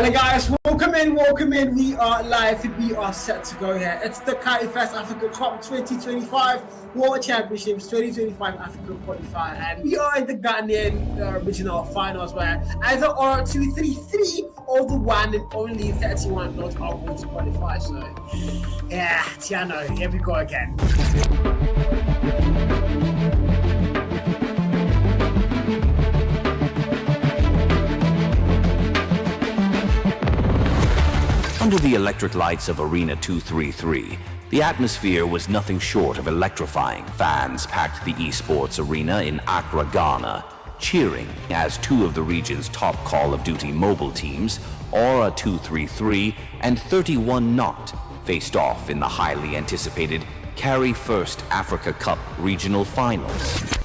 Hello guys, welcome in. We are live and we are set to go here. It's the Carry1st Africa Cup 2025 World Championships 2025 Africa Qualifier, and we are in the Ghanaian regional finals where either R233 or the one and only 31 not are going to qualify. So yeah, Tiano, here we go again. Under the electric lights of Arena 233, the atmosphere was nothing short of electrifying. Fans packed the esports arena in Accra, Ghana, cheering as two of the region's top Call of Duty mobile teams, Aura 233 and 31 Not, faced off in the highly anticipated Carry1st Africa Cup regional finals.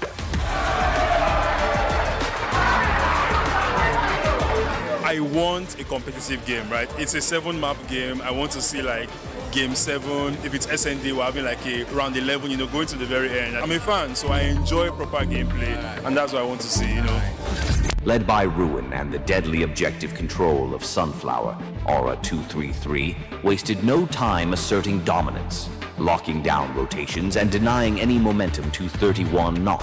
I want a competitive game, right? It's a 7-map game. I want to see like game 7. If it's SND, we're having like a round 11, going to the very end. I'm a fan, so I enjoy proper gameplay, and that's what I want to see, Led by Ruin and the deadly objective control of Sunflower, Aura 233 wasted no time asserting dominance, locking down rotations and denying any momentum to 31 Not.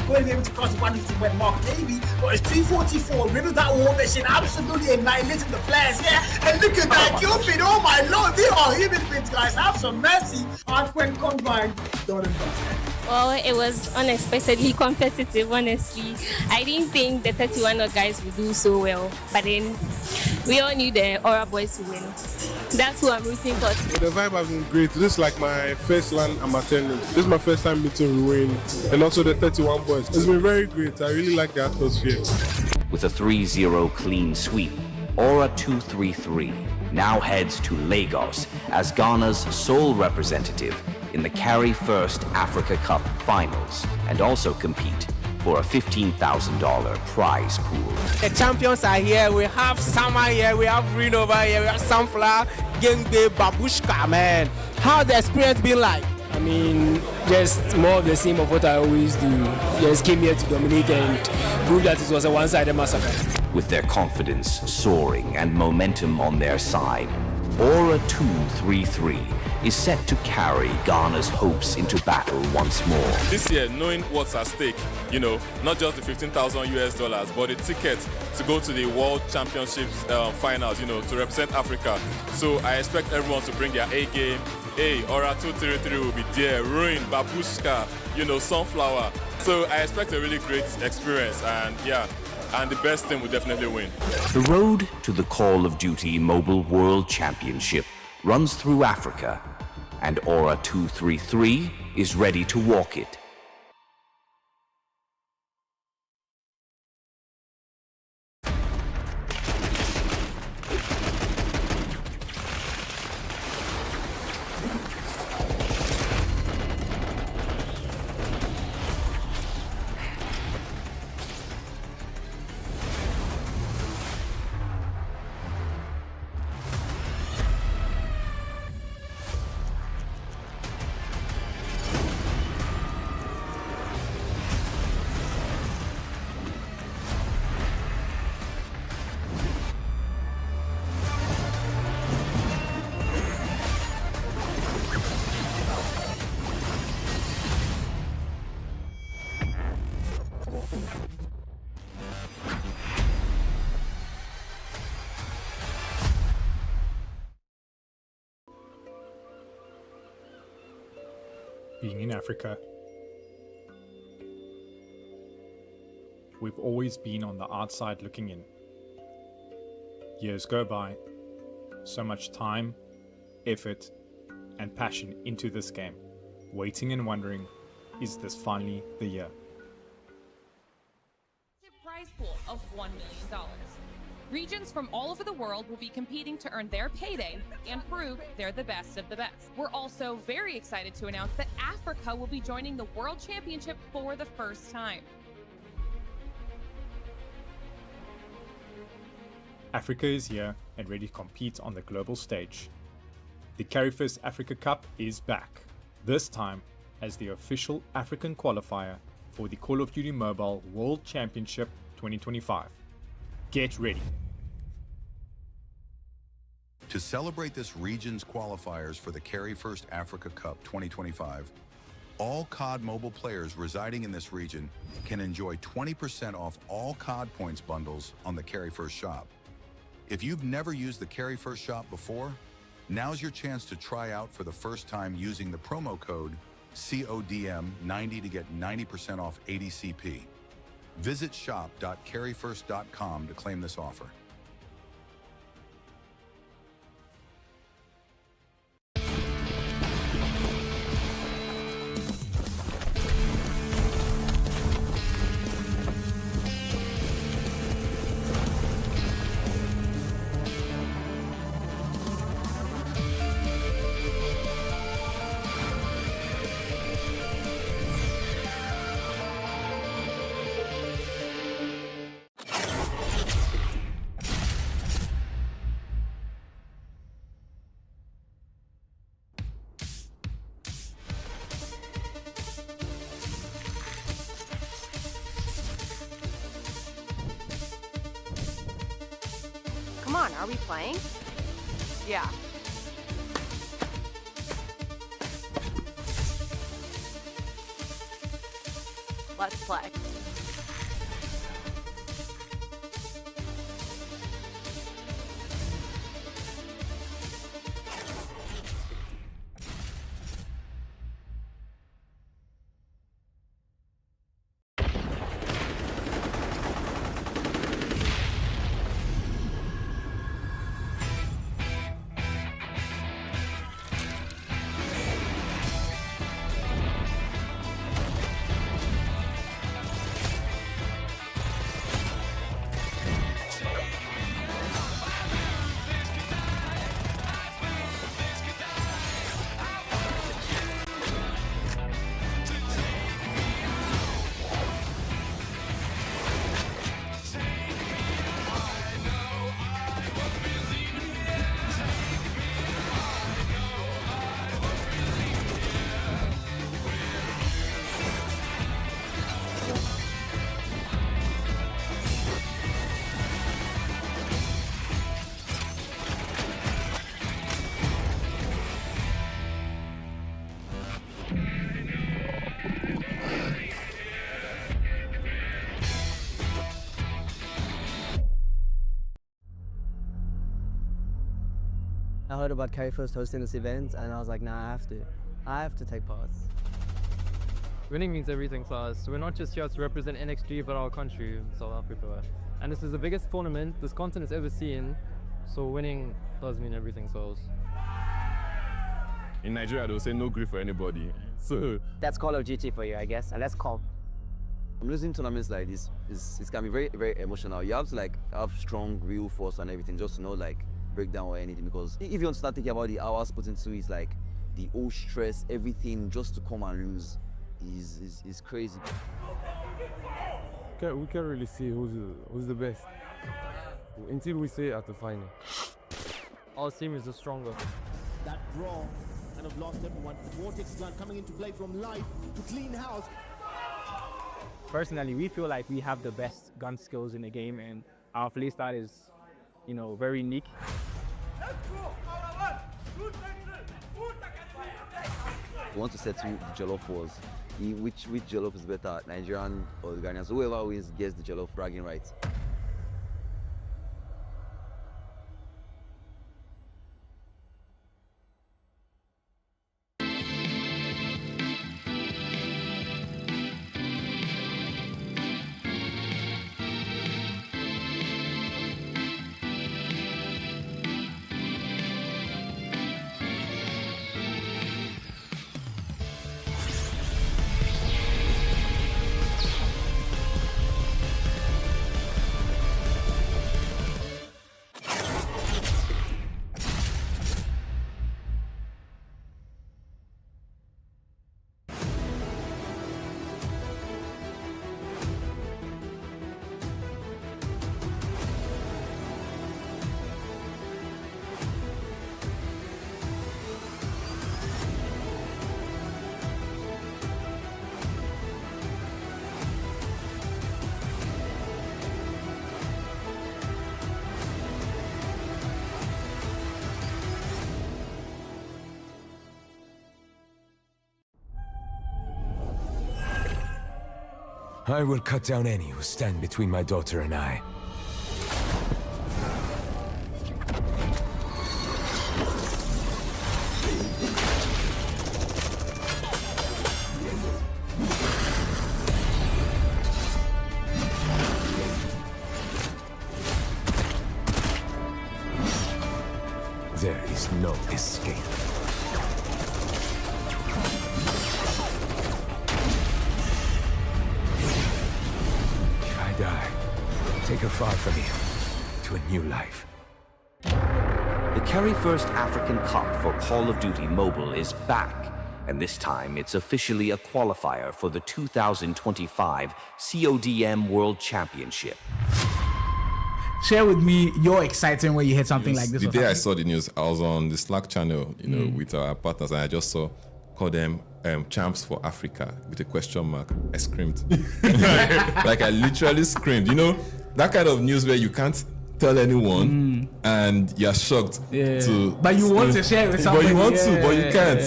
Going able to cross 150 when Mark Davey, but it's 244. Riddle that war machine, absolutely annihilating the players here. And look at that, Cupid, oh my lord, they are human beings, guys. Have some mercy. Hardware combined, done and dusted. Well, it was unexpectedly competitive, honestly. I didn't think the 31 guys would do so well, but then we all knew the Aura boys would win. That's who I'm rooting for. The vibe has been great. This is like my first land I'm attending. This is my first time meeting Ruin and also the 31 boys. It's been very great. I really like the atmosphere. With a 3-0 clean sweep, Aura 233 now heads to Lagos as Ghana's sole representative in the Carry1st Africa Cup finals and also compete for a $15,000 prize pool. The champions are here. We have Sama here. We have Green over here. We have Sunflower, Gengbe, Babushka, man. How's the experience been like? I mean, just more of the same of what I always do. Just came here to dominate and prove that it was a one-sided massacre. With their confidence soaring and momentum on their side, Aura 233 is set to carry Ghana's hopes into battle once more. This year, knowing what's at stake, not just the $15,000 but the ticket to go to the World Championships finals, to represent Africa. So I expect everyone to bring their A game. Aura 233 will be there, Ruin, Babushka, Sunflower. So I expect a really great experience, and the best team will definitely win. The road to the Call of Duty Mobile World Championship runs through Africa, and Aura 233 is ready to walk it. Being in Africa, we've always been on the outside looking in. Years go by, so much time, effort, and passion into this game, waiting and wondering, is this finally the year? Prize pool of $1 million. Regions from all over the world will be competing to earn their payday and prove they're the best of the best. We're also very excited to announce that Africa will be joining the World Championship for the first time. Africa is here and ready to compete on the global stage. The Carry1st Africa Cup is back, this time as the official African qualifier for the Call of Duty Mobile World Championship 2025. Get ready. To celebrate this region's qualifiers for the Carry1st Africa Cup 2025, all COD Mobile players residing in this region can enjoy 20% off all COD points bundles on the Carry1st shop. If you've never used the Carry1st shop before, now's your chance to try out for the first time using the promo code CODM90 to get 90% off ADCP. Visit shop.carry1st.com to claim this offer. Come on, are we playing? Yeah. Let's play. I heard about Carry1st hosting this event and I was like, nah, I have to take part. Winning means everything for us. We're not just here to represent NXG, but our country, South Africa. And this is the biggest tournament this continent has ever seen, so winning does mean everything to us. In Nigeria, they'll say no grief for anybody. So That's Call of Duty for you, I guess, and that's calm. Losing tournaments like this it can be very, very emotional. You have to like have strong real force and everything just to know like breakdown or anything, because if you want to start thinking about the hours put into it, like the whole stress, everything just to come and lose is crazy. we can't really see who's the best until we see it at the final. Our team is the stronger. That draw kind of lost everyone. Vortex gun coming into play from life to clean house. Personally, we feel like we have the best gun skills in the game, and our playstyle is, you know, very unique. We want to settle the Jollof wars. Which Jollof is better, Nigerian or the Ghanaians? Whoever wins gets the Jollof bragging rights. I will cut down any who stand between my daughter and I. There is no escape. If I die, take her far from here, to a new life. The Carry1st African Cup for Call of Duty Mobile is back, and this time it's officially a qualifier for the 2025 CODM World Championship. Share with me your excitement when you heard something like this. The day I saw the news, I was on the Slack channel, with our partners, and I just saw, call them Champs for Africa with a question mark. I screamed. Like I literally screamed. That kind of news where you can't tell anyone and you're shocked to. But you want to share with somebody. But you want to, but you can't,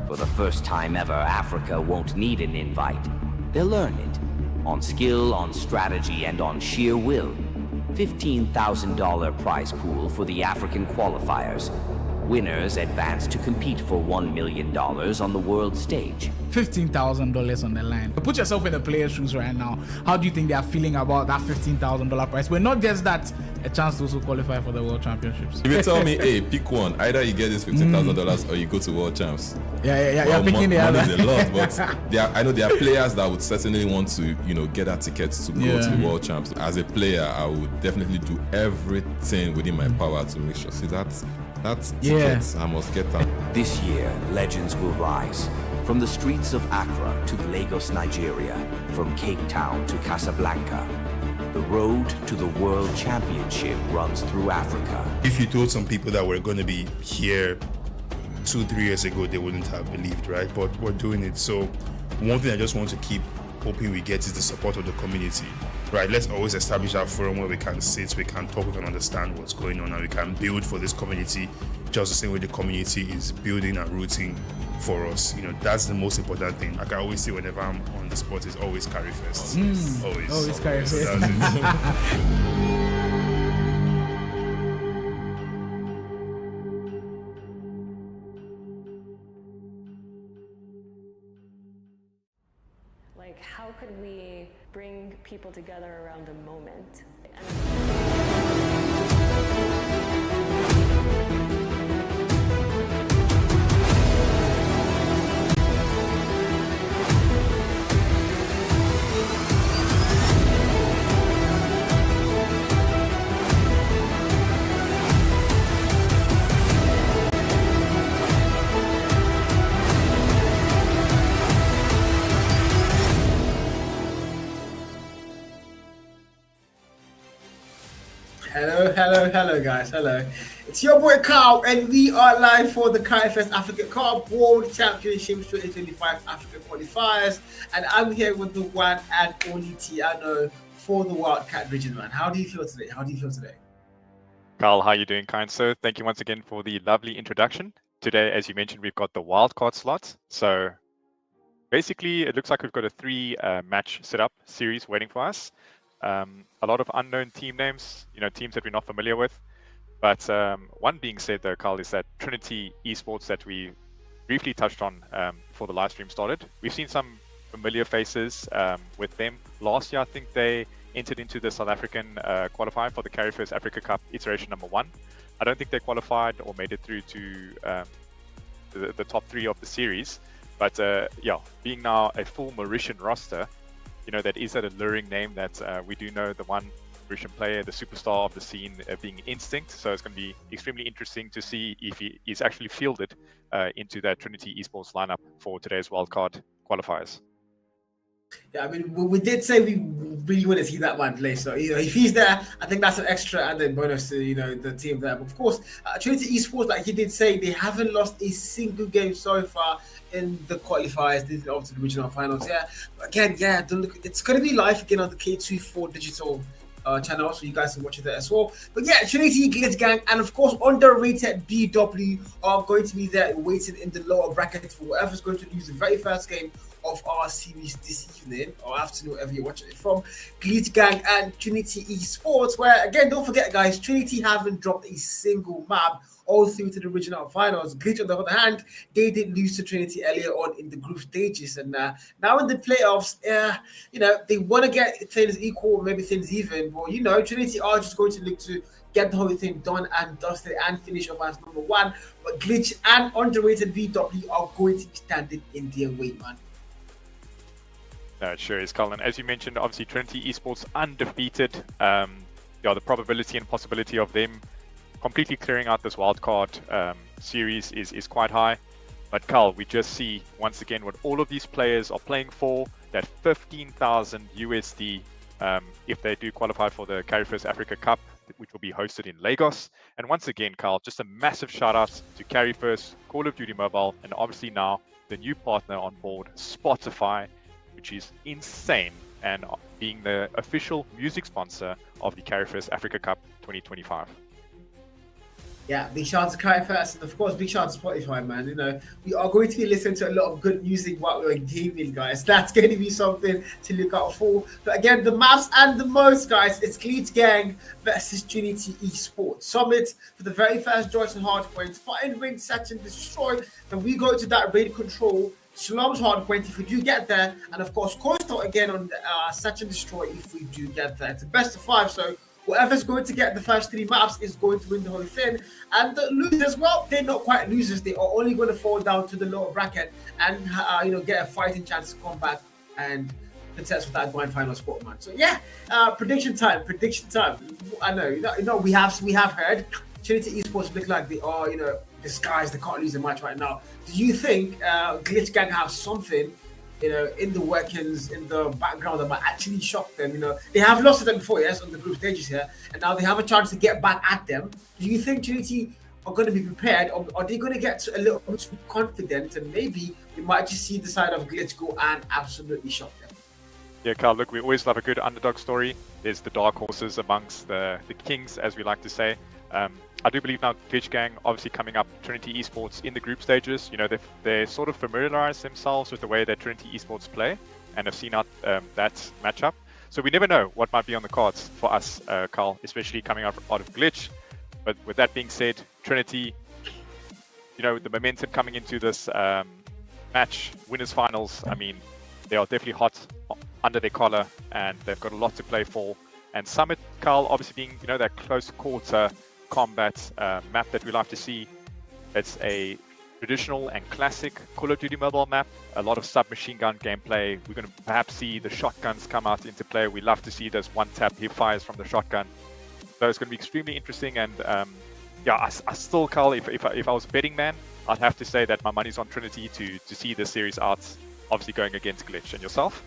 For the first time ever, Africa won't need an invite. They'll learn it. On skill, on strategy, and on sheer will. $15,000 prize pool for the African qualifiers. Winners advance to compete for $1 million on the world stage. $15,000 on the line. Put yourself in the player's shoes right now. How do you think they are feeling about that $15,000 prize? Well, not just that, a chance to also qualify for the World Championships. If you tell me, hey, pick one, either you get this $15,000 or you go to World Champs. Yeah. You're picking the other. Money is a lot, but I know there are players that would certainly want to, get that ticket to go to the World Champs. As a player, I would definitely do everything within my power to make sure. See, that's tickets. I must get that. This year, legends will rise. From the streets of Accra to Lagos, Nigeria, from Cape Town to Casablanca, the road to the World Championship runs through Africa. If you told some people that we're going to be here 2-3 years ago, they wouldn't have believed, right? But we're doing it. So one thing I just want to keep hoping we get is the support of the community, right? Let's always establish that forum where we can sit, we can talk, we can understand what's going on, and we can build for this community just the same way the community is building and rooting for us. That's the most important thing. Like I always say whenever I'm on the spot, is always carry first. Always carry first. That's it. Like, how could we bring people together around a moment? Hello guys, hello. It's your boy Carl and we are live for the Carry1st Africa Cup World Championships 2025 African Qualifiers, and I'm here with the one and only Tiano for the Wildcard region, man. How do you feel today? Carl, how are you doing, kind sir? Thank you once again for the lovely introduction. Today, as you mentioned, we've got the wildcard slot. So basically, it looks like we've got a 3-match setup series waiting for us. A lot of unknown team names, teams that we're not familiar with. But one being said, though, Carl, is that Trinity Esports that we briefly touched on before the live stream started. We've seen some familiar faces with them. Last year, I think they entered into the South African qualifier for the Carry1st Africa Cup iteration number 1. I don't think they qualified or made it through to the top 3 of the series. But being now a full Mauritian roster, that is that alluring name that we do know the one Mauritian player, the superstar of the scene, being Instinct. So it's going to be extremely interesting to see if he is actually fielded into that Trinity Esports lineup for today's wildcard qualifiers. Yeah, I mean, we did say we really want to see that man play. So, if he's there, I think that's an extra added bonus to, the team there. But of course, Trinity Esports, like he did say, they haven't lost a single game so far in the qualifiers. They did to the regional finals. Yeah, but again, it's going to be live again on the K24 Digital channel, so you guys can watch it there as well. But yeah, Trinity, Glitch Gang, and of course underrated BW are going to be there waiting in the lower bracket for whoever's going to lose the very first game of our series this evening or afternoon, wherever you're watching it from. Glitch Gang and Trinity Esports, where again, don't forget guys, Trinity haven't dropped a single map all through to the regional finals. Glitch, on the other hand, they did lose to Trinity earlier on in the group stages, and now in the playoffs, you know, they want to get things equal, maybe things even, but you know, Trinity are just going to look to get the whole thing done and dusted and finish off as number one. But Glitch and underrated BW are going to be standing in their way, man. No, it sure is, Colin. As you mentioned, obviously Trinity Esports undefeated. Yeah, the probability and possibility of them completely clearing out this wildcard series is quite high. But Carl, we just see once again what all of these players are playing for, that 15,000 USD if they do qualify for the Carry1st Africa Cup, which will be hosted in Lagos. And once again, Carl, just a massive shout out to Carry1st, Call of Duty Mobile, and obviously now the new partner on board, Spotify, which is insane, and being the official music sponsor of the Carry1st Africa Cup 2025. Yeah, big shout out to Carry1st, and of course, big shout out to Spotify, man. You know, we are going to be listening to a lot of good music while we're gaming, guys. That's going to be something to look out for. But again, the maps and the most, guys, it's Glitch Gang versus Trinity Esports. Summit for the very first Joyce hardpoint. Find, raid, search, and destroy. Then we go to that raid control. Slums hardpoint if we do get there. And of course, Coastal again on the search and destroy if we do get there. It's a best of 5, so whoever's going to get the first 3 maps is going to win the whole thing. And the losers, well, they're not quite losers. They are only going to fall down to the lower bracket and you know, get a fighting chance to come back and contest for that grand final spot, man. So yeah, prediction time. I know, you know, we have heard Trinity Esports look like they are, you know, disguised. They can't lose a match right now. Do you think Glitch Gang have something, you know, in the workings, in the background that might actually shock them? You know, they have lost to them before, yes, on the group stages here, and now they have a chance to get back at them. Do you think Trinity are going to be prepared, or are they going to get a little bit too confident, and maybe we might just see the side of Glitch go and absolutely shock them? Yeah, Carl, look, we always love a good underdog story. There's the dark horses amongst the kings, as we like to say. I do believe now Glitch Gang obviously coming up Trinity Esports in the group stages. You know, they sort of familiarized themselves with the way that Trinity Esports play and have seen out that matchup. So we never know what might be on the cards for us, Carl, especially coming out of Glitch. But with that being said, Trinity, you know, the momentum coming into this match, winners finals, I mean, they are definitely hot under their collar and they've got a lot to play for. And Summit, Carl, obviously being, you know, that close quarter combat map that we like to see. It's a traditional and classic Call of Duty Mobile map. A lot of submachine gun gameplay. We're going to perhaps see the shotguns come out into play. We love to see those one-tap hip fires from the shotgun. So it's going to be extremely interesting. And yeah, I still, Carl, if I was a betting man, I'd have to say that my money's on Trinity to see this series out, obviously going against Glitch. And yourself?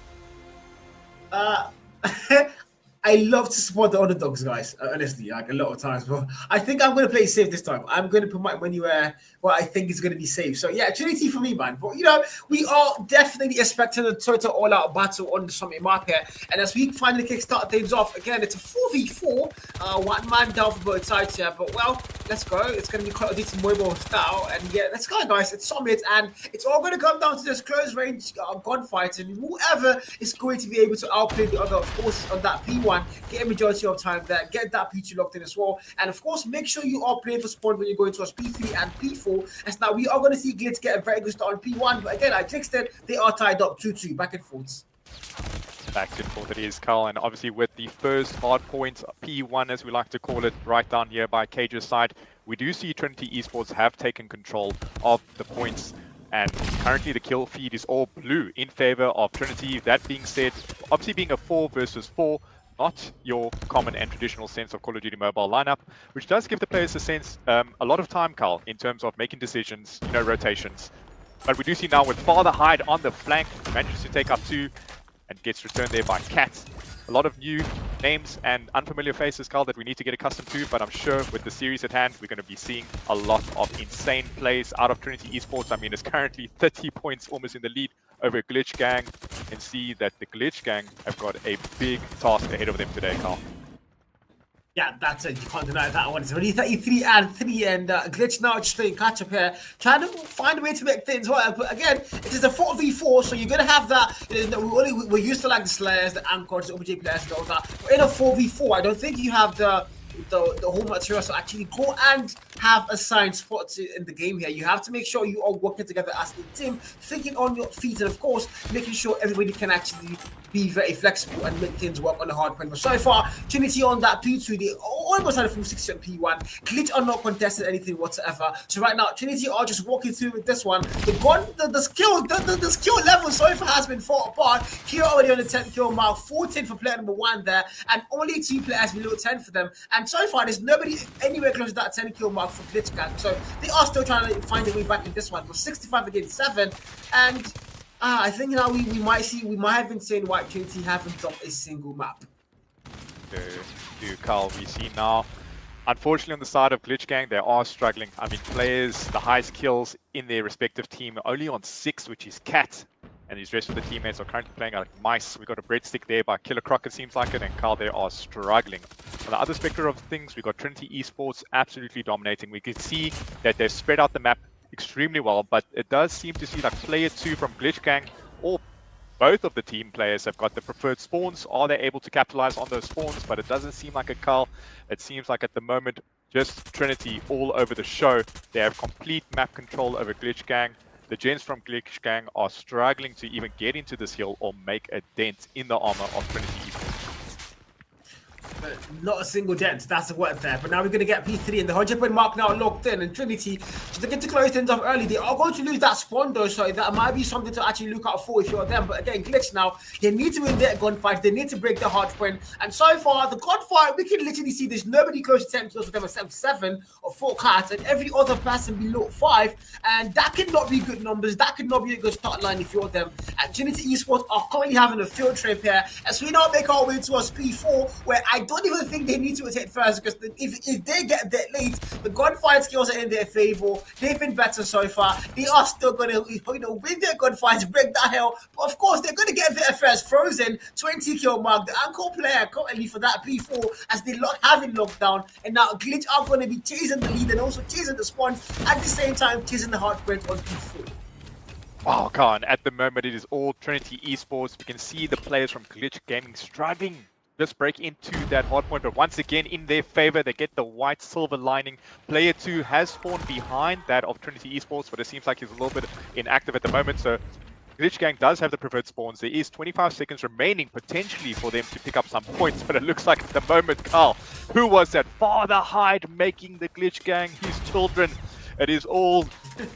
I love to support the underdogs, guys, honestly, like a lot of times. But I think I'm going to play safe this time. I'm going to put my money where I think is going to be safe. So, yeah, Trinity for me, man. But, you know, we are definitely expecting a total all-out battle on the Summit map here. And as we finally kickstart things off, again, it's a 4v4. One man down for both sides here. But, well, let's go. It's going to be Call of Duty Mobile style. And, yeah, let's go, guys. It's Summit. And it's all going to come down to this close-range gunfight. And whoever is going to be able to outplay the other, of course, on that P1, get a majority of time there, get that P2 locked in as well. And of course, make sure you are playing for spawn when you go into us P3 and P4. As now we are going to see Glitch get a very good start on P1. But again, I jinxed it. They are tied up 2-2, back and forth. Back and forth it is, Carl. And obviously with the first hard point, P1 as we like to call it, right down here by Cage's side, we do see Trinity Esports have taken control of the points. And currently the kill feed is all blue in favor of Trinity. That being said, obviously being a 4 versus 4, not your common and traditional sense of Call of Duty Mobile lineup, which does give the players a sense, a lot of time, Carl, in terms of making decisions, you know, rotations. But we do see now with Father Hyde on the flank, manages to take up 2 and gets returned there by Cat. A lot of new names and unfamiliar faces, Carl, that we need to get accustomed to, but I'm sure with the series at hand, we're going to be seeing a lot of insane plays out of Trinity Esports. I mean, it's currently 30 points almost in the lead over Glitch Gang. You can see that the Glitch Gang have got a big task ahead of them today, Carl. Yeah, that's it. You can't deny that one. It's already 33-3, and Glitch now just playing catch up here, trying to find a way to make things work. But again, it is a 4v4, so you're gonna have that. You know, we're used to like the Slayers, the Anchors, the OBJ players, and all that. But in a 4v4, I don't think you have the whole material to actually go and have assigned spots in the game here. You have to make sure you are working together as a team, thinking on your feet, and of course, making sure everybody can actually be very flexible and make things work on the hard point. But so far, Trinity on that P2, they almost had a full 60 on P1. Glitch are not contested anything whatsoever. So right now, Trinity are just walking through with this one. The skill level so far has been fought apart. Here already on the 10th kill mark, 14 for player number 1 there, and only 2 players below 10 for them. And so far, there's nobody anywhere close to that 10 kill mark for Glitch Gang. So they are still trying to find a way back in this one. But 65 against 7, and I think now we might have been saying why Trinity haven't dropped a single map. To Carl, we see now, unfortunately on the side of Glitch Gang, they are struggling. I mean, players, the highest kills in their respective team are only on 6, which is Cat. And his rest of the teammates are currently playing like mice. We got a breadstick there by Killer Croc, it seems like it, and Carl, they are struggling. On the other spectrum of things, we got Trinity Esports absolutely dominating. We can see that they've spread out the map extremely well, but it does seem to see like player 2 from Glitch Gang, or both of the team players have got the preferred spawns. Are they able to capitalize on those spawns? But it doesn't seem like a Carl. It seems like at the moment, just Trinity all over the show. They have complete map control over Glitch Gang. The gents from Glitch Gang are struggling to even get into this hill or make a dent in the armor of Trinity Esports. Not a single dent, that's the word there. But now we're going to get P3 and the 100-point mark now locked in. And Trinity, so they get to close things off early. They are going to lose that spawn though, so that might be something to actually look out for if you're them. But again, Glitch now, they need to win their gunfight. They need to break the hard point. And so far, the gunfight, we can literally see there's nobody close to 10 kills for them except 7 or 4 cards, and every other person below 5. And that cannot be good numbers. That could not be a good start line if you're them. And Trinity Esports are currently having a field trip here as we now make our way towards P4, where I don't even think they need to attack first, because if they get that late, the gunfight skills are in their favor. They've been better so far. They are still going to, win their gunfights, break that hill. But of course, they're going to get there first. Frozen, 20 kill mark. The anchor player currently for that P4 as they have in lockdown. And now Glitch are going to be chasing the lead and also chasing the spawns at the same time, chasing the hard point on P4. Wow, Khan, at the moment it is all Trinity Esports. We can see the players from Glitch Gaming struggling. Just break into that hard point, but once again in their favor, they get the white silver lining. Player 2 has spawned behind that of Trinity Esports, but it seems like he's a little bit inactive at the moment. So Glitch Gang does have the preferred spawns. There is 25 seconds remaining potentially for them to pick up some points, but it looks like at the moment, Carl, who was that Father Hyde making the Glitch Gang his children? It is all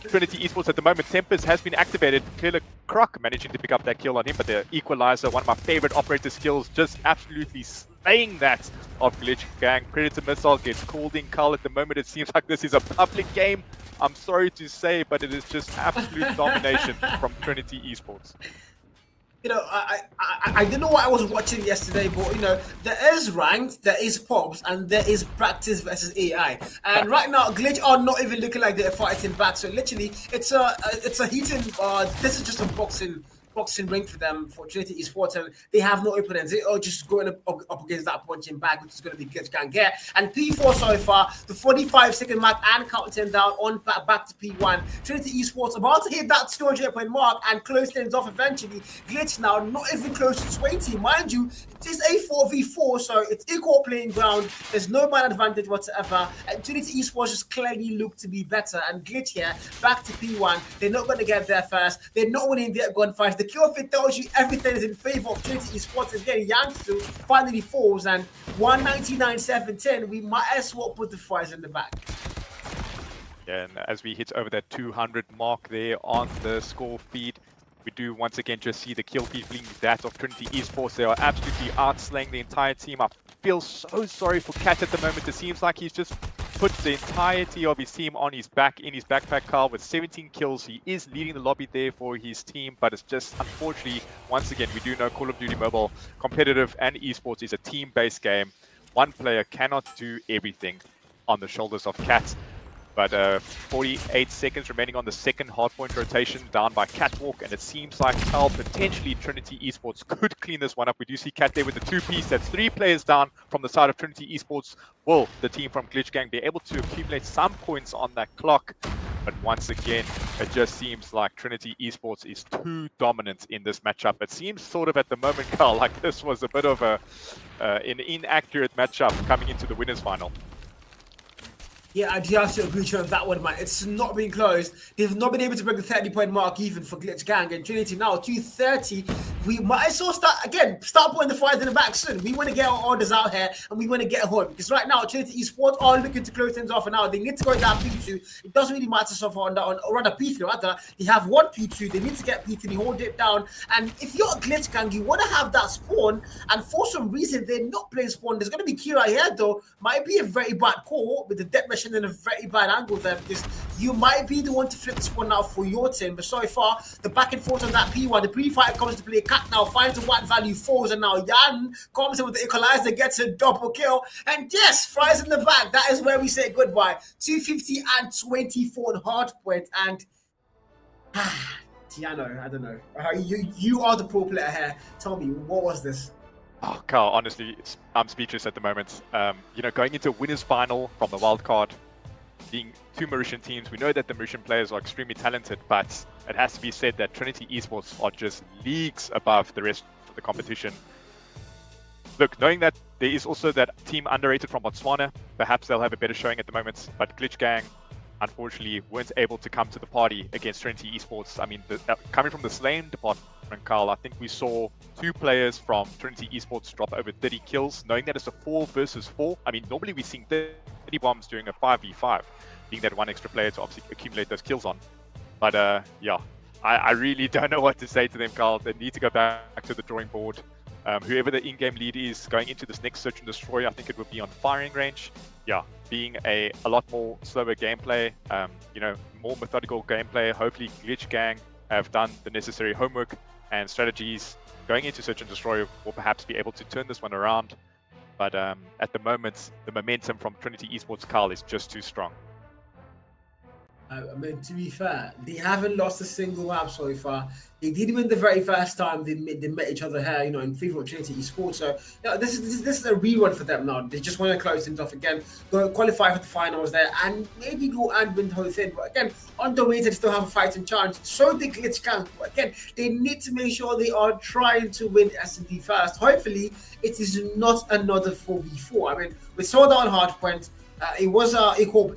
Trinity Esports at the moment. Tempest has been activated. Killer Croc managing to pick up that kill on him, but the Equalizer, one of my favorite operator skills, just absolutely slaying that of Glitch Gang. Predator Missile gets called in. Carl, at the moment it seems like this is a public game. I'm sorry to say, but it is just absolute domination from Trinity Esports. I don't know what I was watching yesterday, but there is ranked, there is pops, and there is practice versus AI. And right now, Glitch are not even looking like they're fighting back. So literally, it's a heating. This is just a boxing ring for them, for Trinity Esports, and they have no opponents. They are just going up against that punching bag, which is going to be Glitch Gang here. And P4 so far, the 45-second mark and counting down on back to P1. Trinity Esports about to hit that 200-point mark and close things off eventually. Glitch now not even close to 20. Mind you, it is a 4v4, so it's equal playing ground. There's no man advantage whatsoever. And Trinity Esports just clearly look to be better. And Glitch here, back to P1. They're not going to get there first. They're not winning their gunfights. The kill fit tells you everything is in favor of Trinity Esports. Again, Yangsu finally falls, and 199-710. We might as well put the fries in the back. Yeah, and as we hit over that 200 mark there on the score feed, we do once again just see the kill feed being that of Trinity Esports. They are absolutely outslaying the entire team. I feel so sorry for Cat at the moment. It seems like he's just put the entirety of his team on his back, in his backpack, Carl, with 17 kills. He is leading the lobby there for his team, but it's just, unfortunately, once again, we do know Call of Duty Mobile, competitive and esports is a team-based game. One player cannot do everything on the shoulders of Cat. But 48 seconds remaining on the second hardpoint rotation, down by Catwalk, and it seems like potentially Trinity Esports could clean this one up. We do see Cat there with the 2-piece. That's 3 players down from the side of Trinity Esports. Will the team from Glitch Gang be able to accumulate some points on that clock? But once again, it just seems like Trinity Esports is too dominant in this matchup. It seems sort of at the moment, Carl, like this was a bit of an inaccurate matchup coming into the winners final. Yeah, I do have to agree with you on that one, man. It's not been close. They've not been able to break the 30-point mark even for Glitch Gang, and Trinity now 230. We might as well start putting the fires in the back soon. We want to get our orders out here, and we want to get home. Because right now, Trinity Esports are looking to close things off, and now they need to go down P2. It doesn't really matter so far or rather P3, rather. They have one P2. They need to get P3, hold it down. And if you're a Glitch Gang, you want to have that spawn, and for some reason, they're not playing spawn. There's going to be Kira here, though. Might be a very bad call with the death machine in a very bad angle there, because you might be the one to flip this one out for your team. But so far, the back and forth on that P1, the pre-fight comes to play. Cat now finds the white value, falls, and now Jan comes in with the equalizer, gets a double kill, and yes, fries in the back. That is where we say goodbye. 250 and 24 on hard point, and Tiano, I don't know. You are the pro player here. Tell me, what was this? Oh, Carl, honestly, I'm speechless at the moment. You know, going into winners final from the wildcard, being 2 Mauritian teams, we know that the Mauritian players are extremely talented, but it has to be said that Trinity Esports are just leagues above the rest of the competition. Look, knowing that there is also that team underrated from Botswana, perhaps they'll have a better showing at the moment, but Glitch Gang, unfortunately, weren't able to come to the party against Trinity Esports. I mean, coming from the slaying department, Carl, I think we saw 2 players from Trinity Esports drop over 30 kills, knowing that it's a 4 versus 4. I mean, normally we're seeing 30 bombs during a 5v5, being that one extra player to obviously accumulate those kills on. But yeah, I really don't know what to say to them, Carl. They need to go back to the drawing board. Whoever the in-game lead is going into this next search and destroy, I think it would be on firing range. Yeah, being a lot more slower gameplay, you know, more methodical gameplay. Hopefully Glitch Gang have done the necessary homework and strategies going into search and destroy will perhaps be able to turn this one around. But at the moment, the momentum from Trinity Esports, Carl, is just too strong. I mean, to be fair, they haven't lost a single map so far. They did win the very first time they met each other here, you know, in favor of Trinity Esports. So, you know, this is a rerun for them now. They just want to close things off again, go qualify for the finals there, and maybe go and win the whole thing. But again, on the way to still have a fighting chance. So the Glitch Gang. But again, they need to make sure they are trying to win S&D first. Hopefully, it is not another 4v4. I mean, we saw that on Hardpoint. It was equal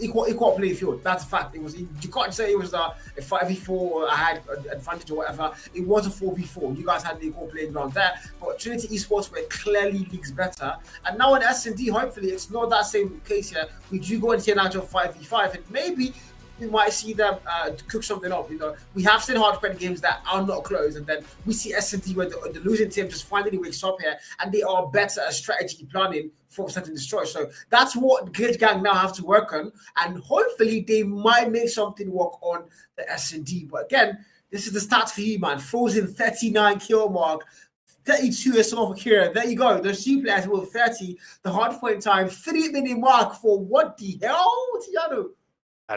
play field. That's a fact. It was. You can't say it was a 5v4 or I had an advantage or whatever. It was a 4v4. You guys had the equal playing ground there. But Trinity Esports were clearly leagues better. And now in S&D, hopefully it's not that same case here. We do go into an out of 5v5, and maybe we might see them cook something up. You know, we have seen hardcore games that are not close, and then we see S&D where the losing team just finally wakes up here, and they are better at strategy planning for Search and Destroy. So that's what Glitch Gang now have to work on, and hopefully they might make something work on the S&D. But again, this is the start for you, man. Frozen 39 kill mark. 32 is over here. There you go. Those 2 players will 30. The hardpoint time, 3-minute mark for what the hell, Tiano?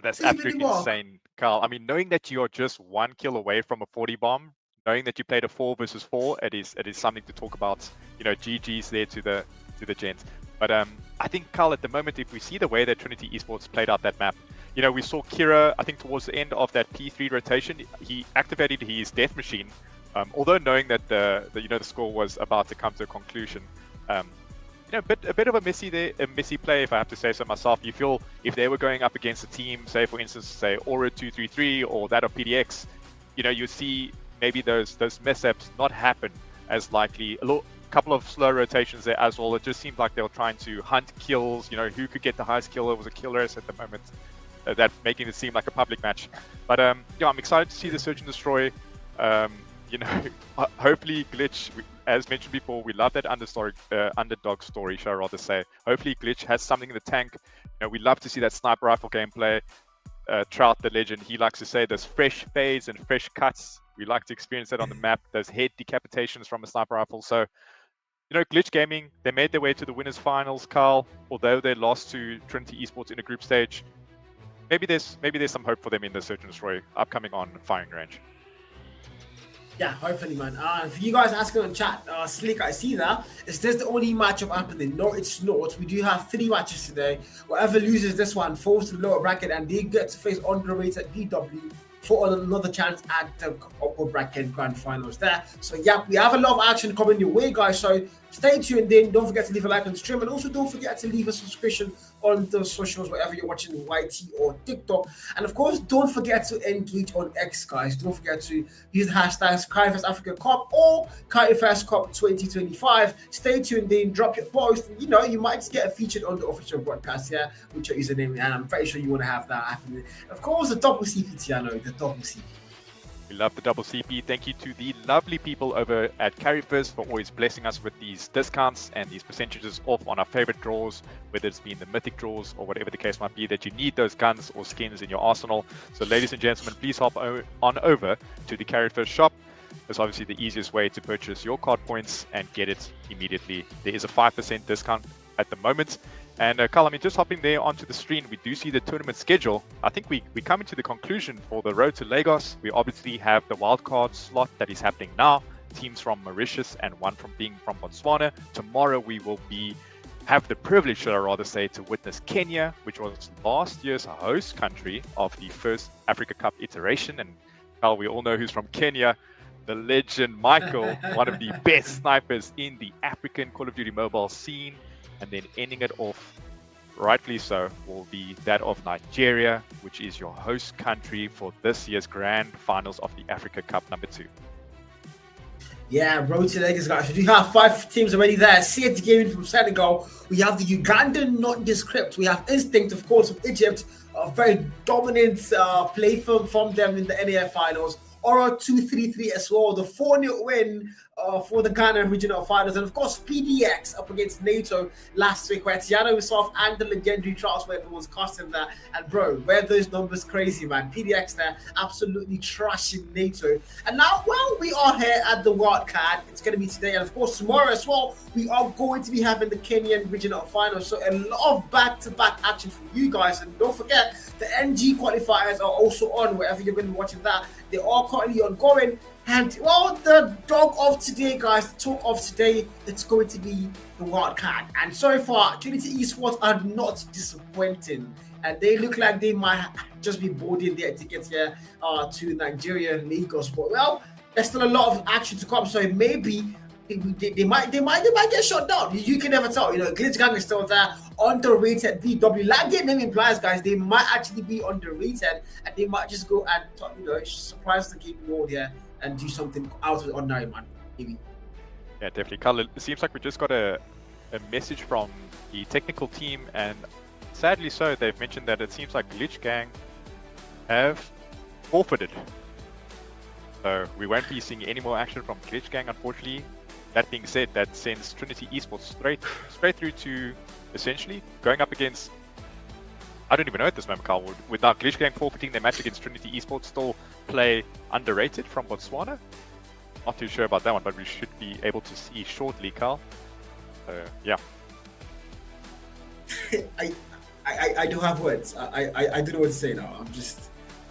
That's absolutely insane, Carl. I mean, knowing that you're just 1 kill away from a 40 bomb, knowing that you played a 4 versus 4, it is something to talk about. You know, GG's there to the gents. But I think, Carl, at the moment, if we see the way that Trinity Esports played out that map, you know, we saw Kira, I think towards the end of that P3 rotation, he activated his death machine, although knowing that the score was about to come to a conclusion. You know, a bit of a messy play, if I have to say so myself. You feel if they were going up against a team, say for instance, say Aura 233 or that of PDX, you know, you see maybe those mishaps not happen as likely. A couple of slow rotations there as well. It just seemed like they were trying to hunt kills. You know, who could get the highest kill? It was a kill race at the moment. That making it seem like a public match. But yeah, I'm excited to see the Search and Destroy. You know, hopefully Glitch, as mentioned before, we love that underdog story, shall I rather say. Hopefully Glitch has something in the tank. You know, we love to see that sniper rifle gameplay. Trout, the legend, he likes to say those fresh fades and fresh cuts. We like to experience that on the map, those head decapitations from a sniper rifle. So, you know, Glitch Gaming, they made their way to the winners finals, Carl, although they lost to Trinity Esports in a group stage. maybe there's some hope for them in the Search and Destroy upcoming on firing range. Yeah, hopefully, man. For you guys asking on chat, Slick, I see that. Is this the only matchup happening? No, it's not. We do have 3 matches today. Whoever loses this one falls to the lower bracket and they get to face underrated VW for another chance at the upper bracket grand finals there. So yeah, we have a lot of action coming your way, guys. So stay tuned in. Don't forget to leave a like on the stream, and also don't forget to leave a subscription on the socials wherever you're watching YT or TikTok. And of course, don't forget to engage on X, guys. Don't forget to use the hashtags Carry1st Africa Cup or Carry1st Cup 2025. Stay tuned in, drop your post. You know, you might get featured on the official broadcast here with your username, and I'm pretty sure you want to have that happening. Of course, the double CPT, I know, the double CPT. We love the double CP. Thank you to the lovely people over at Carry1st for always blessing us with these discounts and these percentages off on our favorite draws, whether it's been the mythic draws or whatever the case might be, that you need those guns or skins in your arsenal. So ladies and gentlemen, please hop on over to the Carry1st shop. It's obviously the easiest way to purchase your card points and get it immediately. There is a 5% discount at the moment. And Carl, I mean, just hopping there onto the screen, we do see the tournament schedule. I think we coming to the conclusion for the road to Lagos. We obviously have the wildcard slot that is happening now. Teams from Mauritius and one from Botswana. Tomorrow we will have the privilege, should I rather say, to witness Kenya, which was last year's host country of the first Africa Cup iteration. And Carl, we all know who's from Kenya. The legend Michael, one of the best snipers in the African Call of Duty mobile scene. And then ending it off, rightfully so, will be that of Nigeria, which is your host country for this year's grand finals of the Africa Cup #2. Yeah, road to Lagos, guys. We do have 5 teams already there. CH Gaming from Senegal. We have the Ugandan Nondescript. We have Instinct, of course, from Egypt. A very dominant play from them in the NAF finals. Oro 2-3-3 as well. The 4-0 win for the Ghana regional finals. And of course, PDX up against NATO last week, where Tiano himself and the legendary Charles Weber was casting that. And bro, where those numbers crazy, man. PDX there absolutely trashing NATO. And now, well, we are here at the Wildcard. It's going to be today. And of course, tomorrow as well, we are going to be having the Kenyan regional finals. So a lot of back-to-back action for you guys. And don't forget, the NG qualifiers are also on wherever you're going to be watching that. They are currently ongoing. And well, the dog of today, guys, the talk of today, it's going to be the Wildcard. And so far, Trinity Esports are not disappointing. And they look like they might just be boarding their tickets here to Nigeria, Lagos. But well, there's still a lot of action to come. So maybe they might get shut down. You can never tell. You know, Glitch Gang is still there. Underrated VW. Like their name implies, guys, they might actually be underrated, and they might just go and surprise the gaming world here and do something out of the ordinary, man. Maybe. Yeah, definitely, Carl. It seems like we just got a message from the technical team, and sadly so, they've mentioned that it seems like Glitch Gang have forfeited. So we won't be seeing any more action from Glitch Gang, unfortunately. That being said, that sends Trinity Esports straight through to essentially going up against, I don't even know at this moment, Carl, with now Glitch Gang forfeiting their match against Trinity Esports, still play underrated from Botswana. Not too sure about that one, but we should be able to see shortly, Carl. Yeah. I don't have words. I don't know what to say now.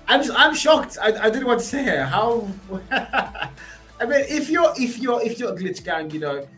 I'm shocked. I don't know what to say here. How? I mean, if you're a Glitch Gang, you know,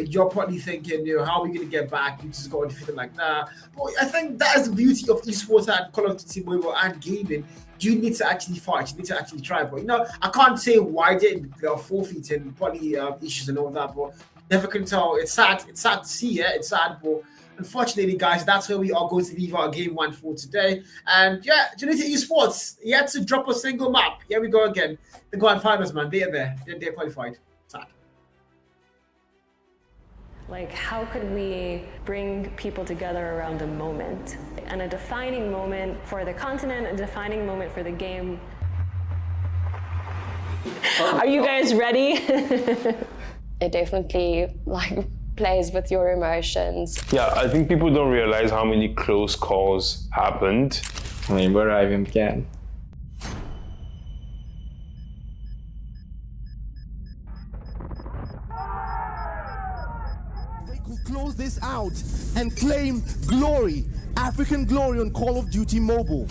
you're probably thinking, you know, how are we gonna get back? We just got undefeated like that. But I think that is the beauty of esports and Call of Duty Mobile and gaming. You need to actually fight. You need to actually try. But you know, I can't say why they are forfeiting, probably issues and all that. But never can tell. It's sad. It's sad to see. Yeah, it's sad. But unfortunately, guys, that's where we are going to leave our game one for today. And yeah, Trinity Esports yet to drop a single map. Here we go again. The grand finals, man. They're there. They're qualified. Sad. Like, how could we bring people together around a moment? And a defining moment for the continent, a defining moment for the game. Are you guys ready? It definitely, plays with your emotions. Yeah, I think people don't realize how many close calls happened. I mean, where I even can. They could close this out and claim glory, African glory on Call of Duty Mobile.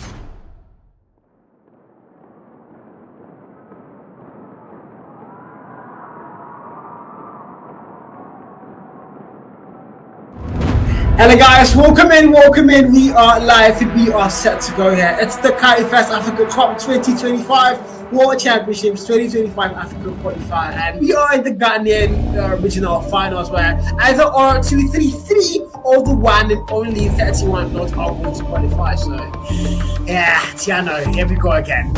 Hello guys, welcome in. We are live and we are set to go here. It's the Carry1st Africa Cup 2025 World Championships 2025 Africa Qualifier, and we are in the Ghanaian regional finals where either or 2-3-3 or the one and only 31 not are going to qualify. So yeah, Tiano, here we go again.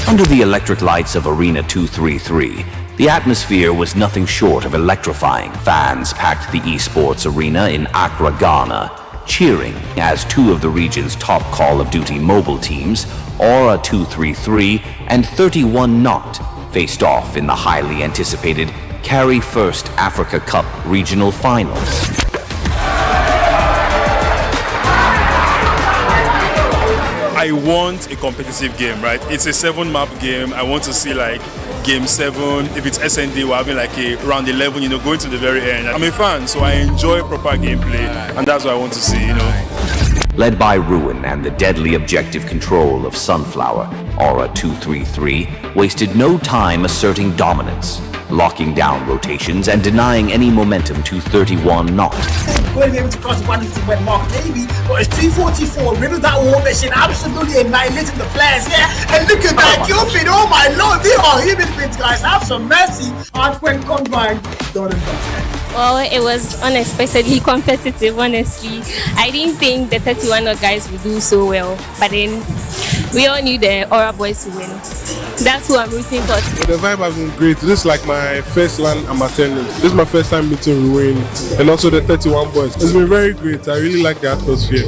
Under the electric lights of Arena 233, the atmosphere was nothing short of electrifying. Fans packed the esports arena in Accra, Ghana, cheering as two of the region's top Call of Duty mobile teams, Aura 233 and 31 Not, faced off in the highly anticipated Carry1st Africa Cup regional finals. I want a competitive game, right? It's a 7-map game. I want to see like game 7. If it's SND, we're having like a round 11, you know, going to the very end. I'm a fan, so I enjoy proper gameplay, and that's what I want to see, you know. Led by Ruin and the deadly objective control of Sunflower, Aura 233 wasted no time asserting dominance, locking down rotations and denying any momentum to 31 Not. Going to be able to cross 150 wet mark maybe, but it's 244. Riddle that war machine, absolutely annihilating the players, yeah. And look at that kill feed, oh my lord, they are human beings, guys. Have some mercy. Hardware combined, done and done. Well, it was unexpectedly competitive, honestly. I didn't think the 31 guys would do so well, but then we all knew the Aura boys to win. That's who I'm rooting for. The vibe has been great. This is like my first LAN I'm attending. This is my first time meeting Ruin and also the 31 boys. It's been very great. I really like the atmosphere.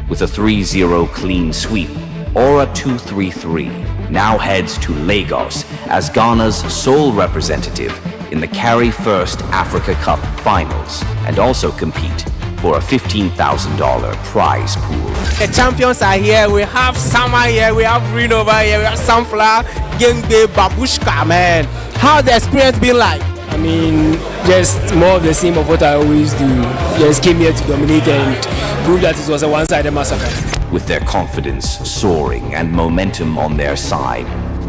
With a 3-0 clean sweep, Aura 233 now heads to Lagos as Ghana's sole representative in the Carry1st Africa Cup finals and also compete for a $15,000 prize pool. The champions are here. We have Sama here, we have Green over here, we have Sunflower, Gengbe, Babushka, man. How's the experience been like? I mean, just more of the same of what I always do. Just came here to dominate and prove that it was a one-sided massacre. With their confidence soaring and momentum on their side,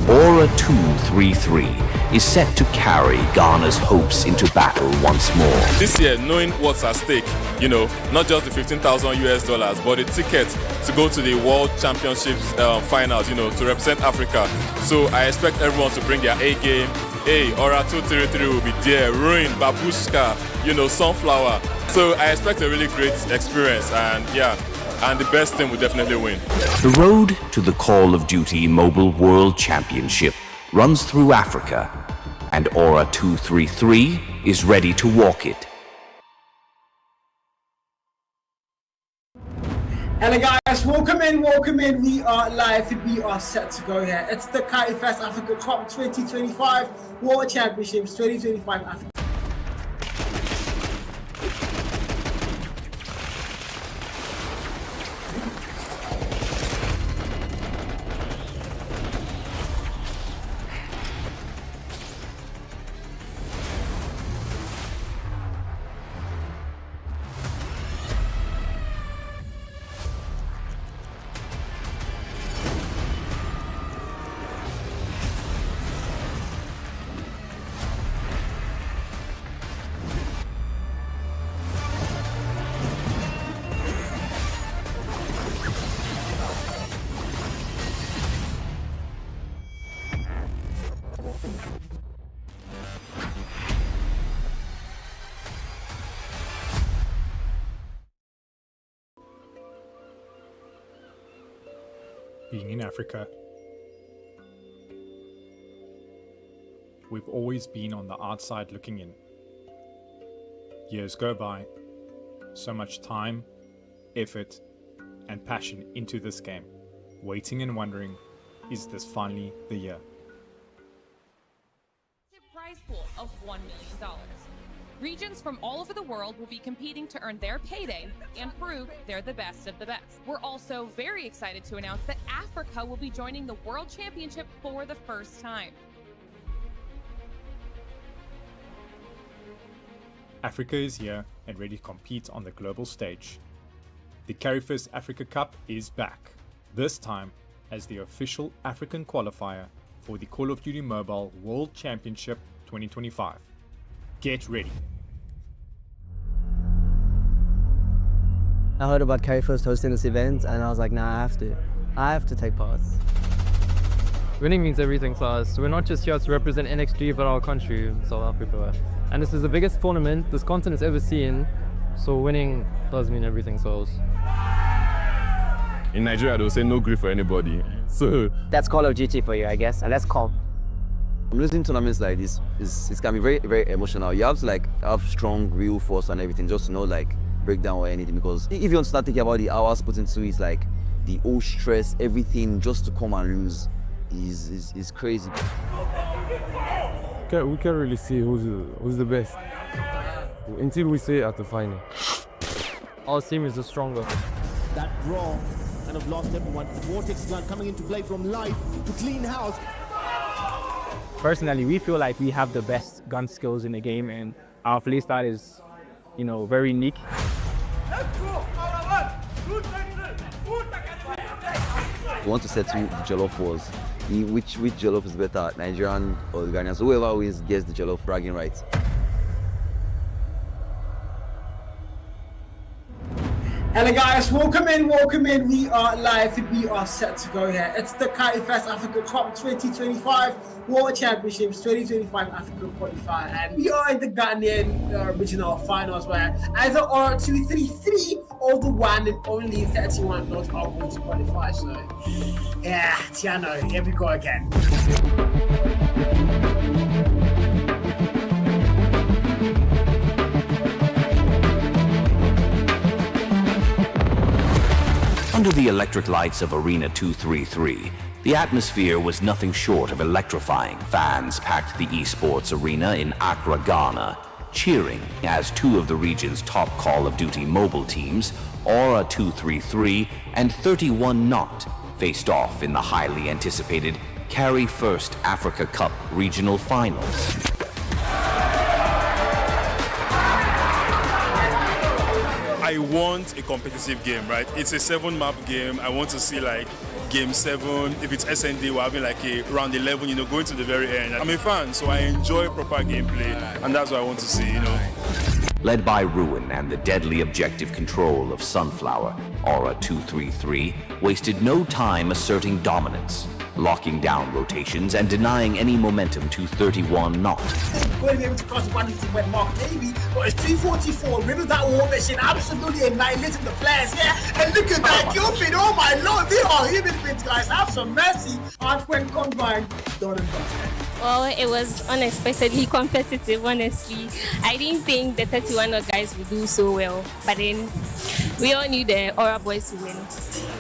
Aura 233 is set to carry Ghana's hopes into battle once more. This year, knowing what's at stake, you know, not just the $15,000 but the ticket to go to the World Championships finals, you know, to represent Africa. So I expect everyone to bring their A game. Hey, Aura 233 will be there, Ruin, Babushka, you know, Sunflower. So I expect a really great experience, and yeah, and the best team will definitely win. The road to the Call of Duty Mobile World Championship runs through Africa, and Aura 233 is ready to walk it. Hello guys, welcome in. We are live and we are set to go here. It's the Carry1st Africa Cup 2025 World Championships 2025 Africa. Being in Africa, we've always been on the outside looking in. Years go by, so much time, effort, and passion into this game, waiting and wondering, is this finally the year? Prize pool of $1 million. Regions from all over the world will be competing to earn their payday and prove they're the best of the best. We're also very excited to announce that Africa will be joining the World Championship for the first time. Africa is here and ready to compete on the global stage. The Carry1st Africa Cup is back, this time as the official African qualifier for the Call of Duty Mobile World Championship 2025. Get ready. I heard about Carry1st hosting this event and I was like, nah, I have to take part. Winning means everything for us. We're not just here to represent NXT but our country, South Africa. And this is the biggest tournament this continent's ever seen, so winning does mean everything to us. In Nigeria, they'll say no grief for anybody. So That's Call of Duty for you, I guess, and that's calm. Losing tournaments like this it's can be very, very emotional. You have to like have strong real force and everything just to know like break down or anything, because if you want to start thinking about the hours put into it, like the whole stress, everything just to come and lose is crazy. we can't really see who's the best until we say at the final. Our team is the stronger. That draw kind of lost everyone. Vortex gun coming into play from life to clean house. Personally, we feel like we have the best gun skills in the game, and our playstyle is, very unique. We want to settle the jollof wars. Which jollof is better, Nigerian or Ghanaian? So whoever always gets the jollof bragging rights. Hello guys, welcome in. We are live and we are set to go here. It's the Carry1st Africa Cup 2025 World Championships 2025 Africa Qualifier, and we are in the Ghanaian regional finals where either R233 or the one and only 31 not are going to qualify. So yeah, Tiano, here we go again. Under the electric lights of Arena 233, the atmosphere was nothing short of electrifying. Fans packed the esports arena in Accra, Ghana, cheering as two of the region's top Call of Duty mobile teams, Aura 233 and 31 Not, faced off in the highly anticipated Carry1st Africa Cup regional finals. I want a competitive game, right? It's a 7-map game. I want to see like game 7. If it's SND, we're having like a round 11, going to the very end. I'm a fan, so I enjoy proper gameplay, and that's what I want to see, Led by Ruin and the deadly objective control of Sunflower, Aura 233 wasted no time asserting dominance, locking down rotations and denying any momentum to 31 Not. Going to be able to cross the 150 mark, maybe, but it's 244. Remember that war mission absolutely annihilating the players, yeah? And look at that Gilfin, oh my lord, they are human beings, guys. Have some mercy. Hardware combined, done and dusted. Well, it was unexpectedly competitive, honestly. I didn't think the 31 guys would do so well, but then we all knew the Aura boys would win.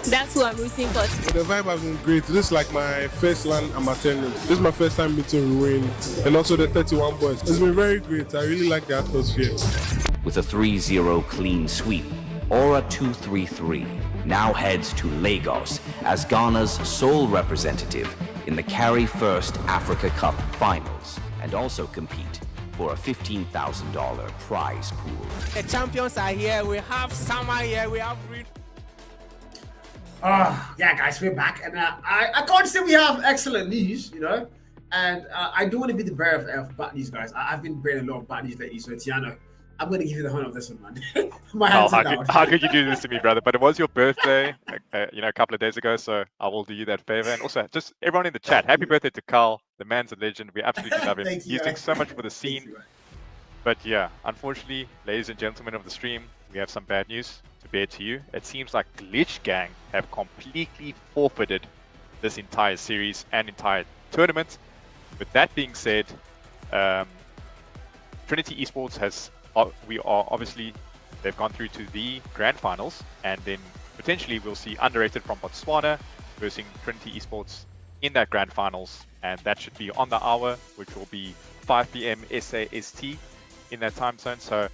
That's who I'm rooting for. The vibe has been great. This is like my first LAN I'm attending. This is my first time meeting Ruin and also the 31 boys. It's been very great. I really like the atmosphere. With a 3-0 clean sweep, Aura 233 now heads to Lagos as Ghana's sole representative in the Carry1st Africa Cup finals, and also compete for a $15,000 prize pool. The champions are here. We have Summer here. We have yeah, guys, we're back, and I can't say we have excellent news, and I don't want to be the bearer of bad news, guys. I've been bearing a lot of bad news lately, so Tiano, I'm going to give you the honor of this one, man. My hands are down. How could you do this to me, brother? But it was your birthday, a couple of days ago, so I will do you that favor. And also, just everyone in the chat, happy birthday to Carl. The man's a legend. We absolutely love him. He's doing so much for the scene. But yeah, unfortunately, ladies and gentlemen of the stream, we have some bad news to bear to you. It seems like Glitch Gang have completely forfeited this entire series and entire tournament. With that being said, Trinity Esports they've gone through to the grand finals, and then potentially we'll see Underrated from Botswana versus Trinity Esports in that grand finals, and that should be on the hour, which will be 5 p.m. SAST in that time zone. So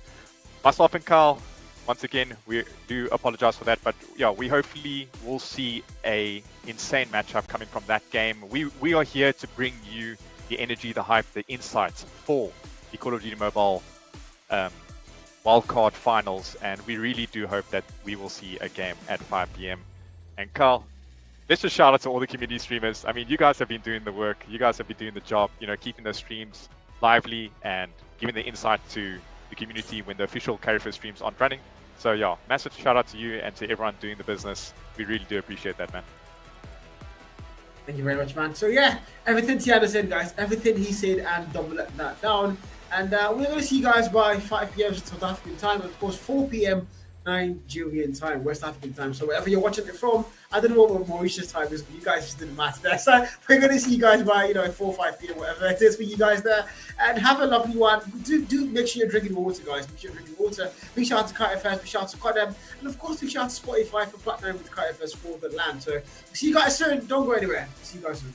myself and Carl, once again, we do apologize for that, but yeah, we hopefully will see a insane matchup coming from that game. We are here to bring you the energy, the hype, the insights for the Call of Duty Mobile Wildcard finals, and we really do hope that we will see a game at 5 p.m. And Carl, let's just shout out to all the community streamers. I mean, you guys have been doing the work. You guys have been doing the job, you know, keeping those streams lively and giving the insight to the community when the official Carry1st streams aren't running. So yeah, massive shout out to you and to everyone doing the business. We really do appreciate that, man. Thank you very much, man. So yeah, everything Tiana said, guys, everything he said, and double that down. And we're going to see you guys by 5 p.m. South African time, and of course 4 p.m. Nigerian time, West African time. So wherever you're watching it from, I don't know what Mauritius time is, but you guys just didn't matter there. So we're going to see you guys by 4 or 5 p.m. whatever it is for you guys there. And have a lovely one. Do make sure you're drinking water, guys. Make sure you're drinking water. Big shout out to Carry1st, big shout out to Kodem, and of course big shout out to Spotify for partnering with Carry1st for the land. So see you guys soon. Don't go anywhere. See you guys soon.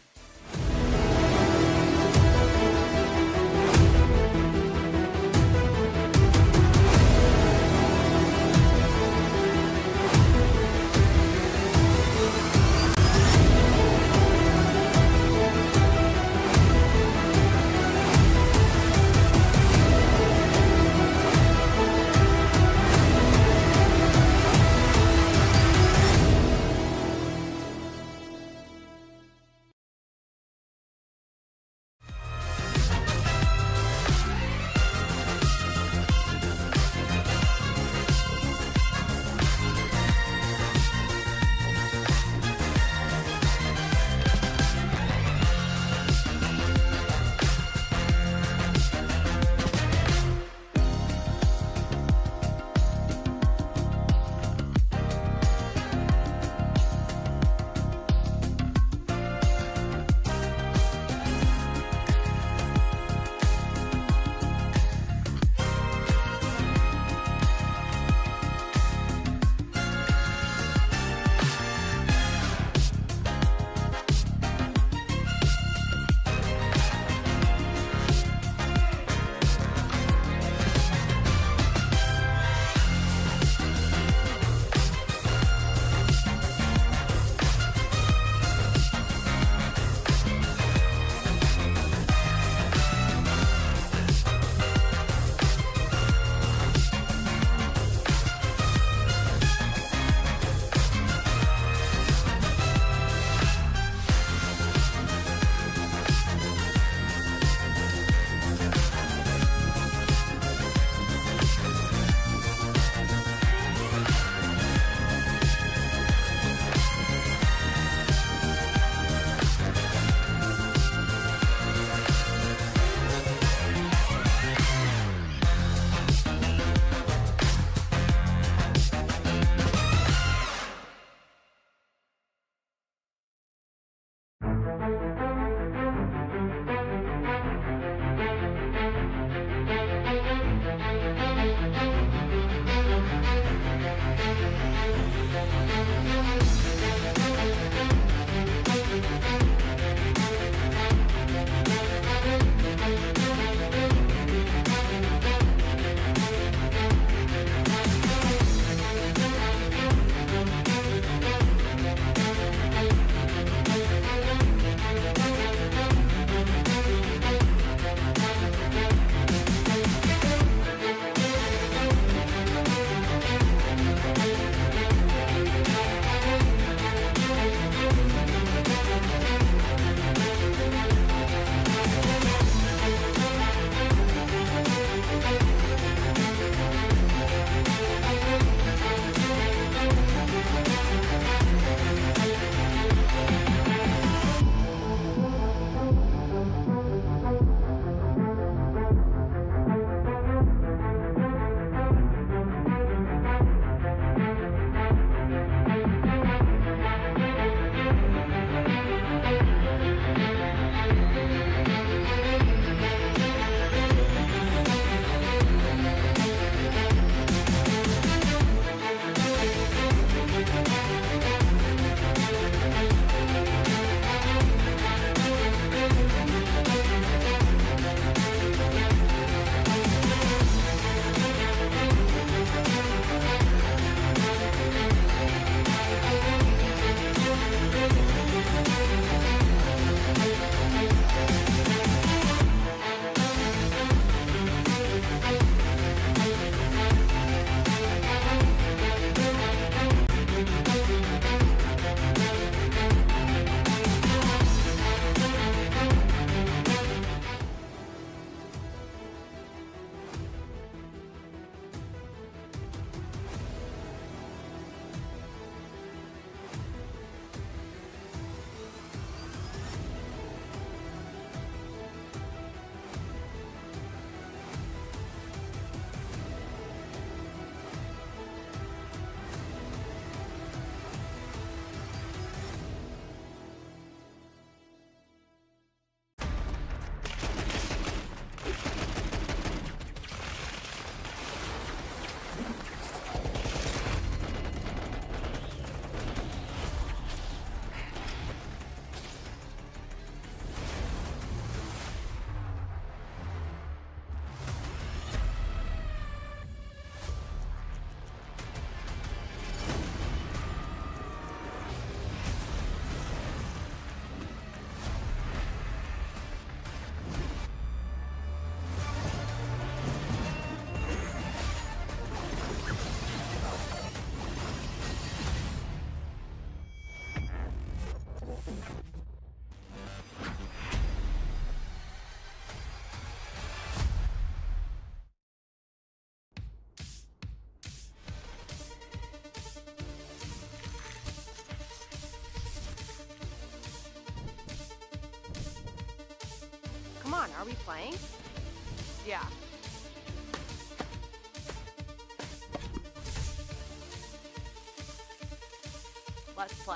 Are we playing? Yeah. Let's play.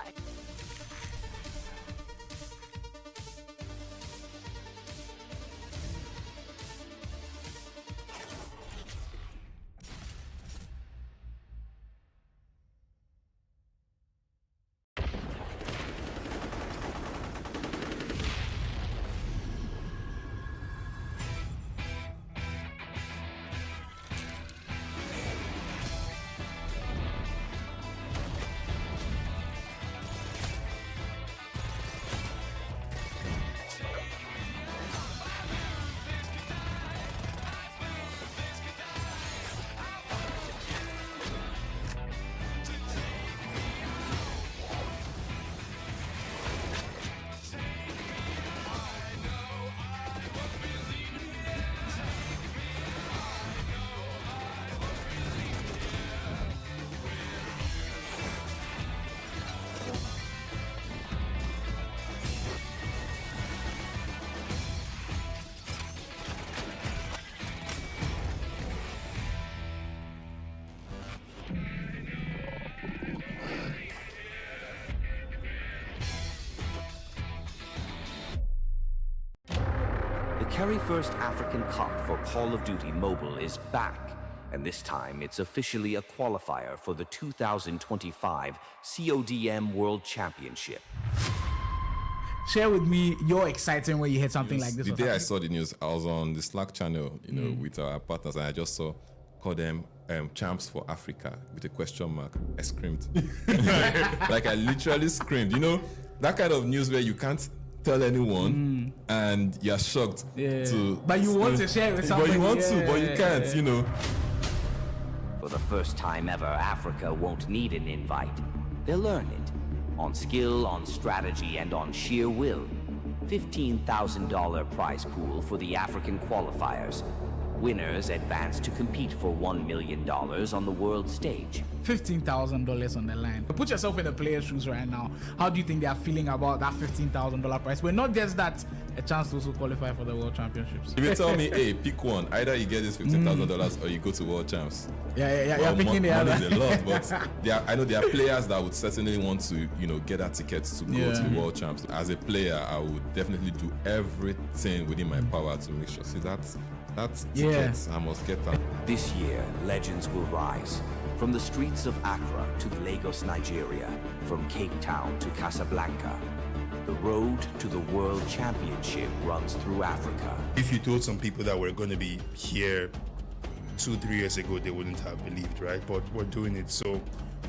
The Carry1st African Cup for Call of Duty Mobile is back, and this time it's officially a qualifier for the 2025 CODM World Championship. Share with me your excitement when you heard something like this. The day I saw the news, I was on the Slack channel, with our partners, and I just saw call them champs for Africa with a question mark. I screamed. like I literally screamed. You know, that kind of news where you can't tell anyone and you're shocked but you want to share with somebody. But you want to, but you can't, you know. For the first time ever, Africa won't need an invite. They'll learn it. On skill, on strategy, and on sheer will. $15,000 prize pool for the African qualifiers. Winners advance to compete for $1 million on the world stage. $15,000 on the line. Put yourself in the player's shoes right now. How do you think they are feeling about that $15,000 prize? Well, not just that, a chance to also qualify for the World Championships. If you tell me, hey, pick one, either you get this $15,000 or you go to World Champs. Yeah, well, you're picking the other. Money is a lot, but I know there are players that would certainly want to, get that ticket to go to the World Champs. As a player, I would definitely do everything within my power to make sure. See, that's tickets. I must get that. This year, legends will rise. From the streets of Accra to Lagos, Nigeria, from Cape Town to Casablanca, the road to the World Championship runs through Africa. If you told some people that we're going to be here 2-3 years ago, they wouldn't have believed, right? But we're doing it. So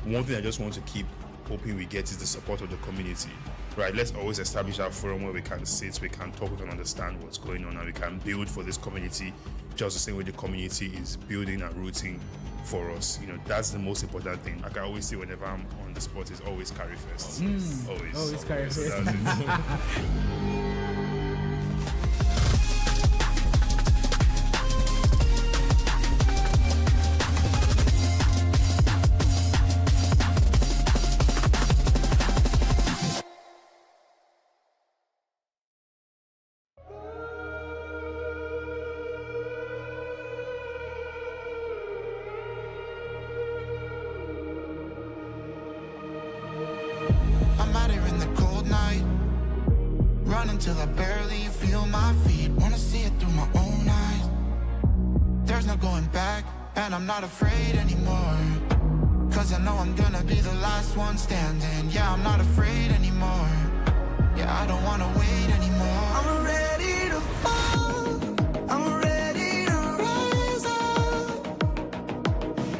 one thing I just want to keep hoping we get is the support of the community, right? Let's always establish our forum where we can sit, we can talk, we can understand what's going on, and we can build for this community just the same way the community is building and rooting for us. That's the most important thing. Like I always say whenever I'm on the spot, is always Carry1st. Always Carry1st. So that's it. Till I barely feel my feet. Wanna see it through my own eyes. There's no going back, and I'm not afraid anymore. Cause I know I'm gonna be the last one standing. Yeah, I'm not afraid anymore. Yeah, I don't wanna wait anymore. I'm ready to fall. I'm ready to rise up.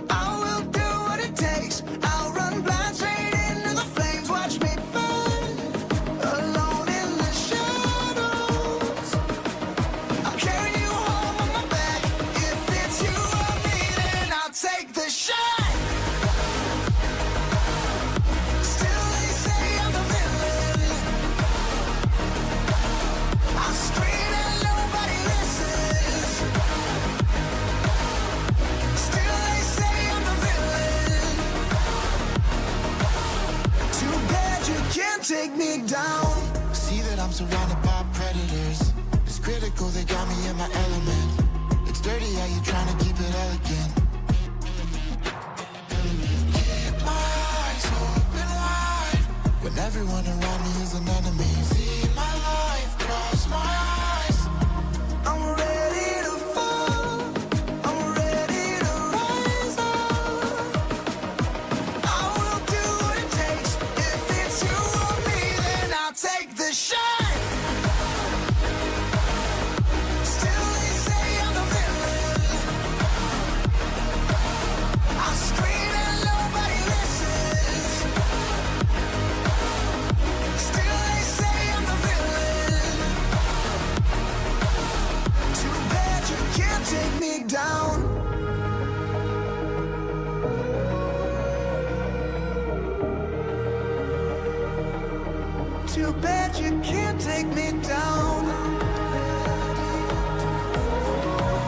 I will do what it takes. I'll run blind straight into the flames. Watch me burn alone in the shadows. I'll carry you home on my back. If it's you or me, then I'll take the shot. Still they say I'm the villain. I scream and nobody listens. Still they say I'm the villain. Too bad you can't take me down. See that I'm surrounded by predators. It's critical, they got me Too bad you can't take me down.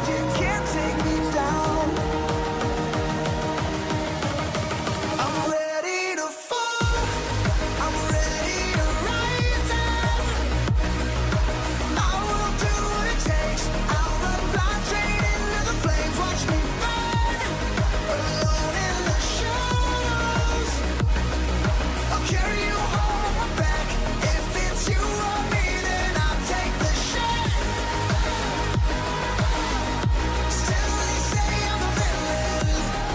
You can't take me down. I'm ready to fall. I'm ready to rise up. I will do what it takes. I'll run blind straight into the flames. Watch me burn, alone in the shadows. I'll carry you home on my back. If it's you or me, then I'll take the shot. Still they say I'm a villain.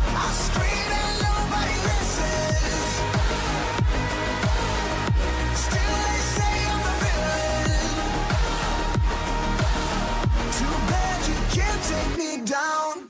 I scream and nobody listens. Still they say I'm a villain. Too bad you can't take me down.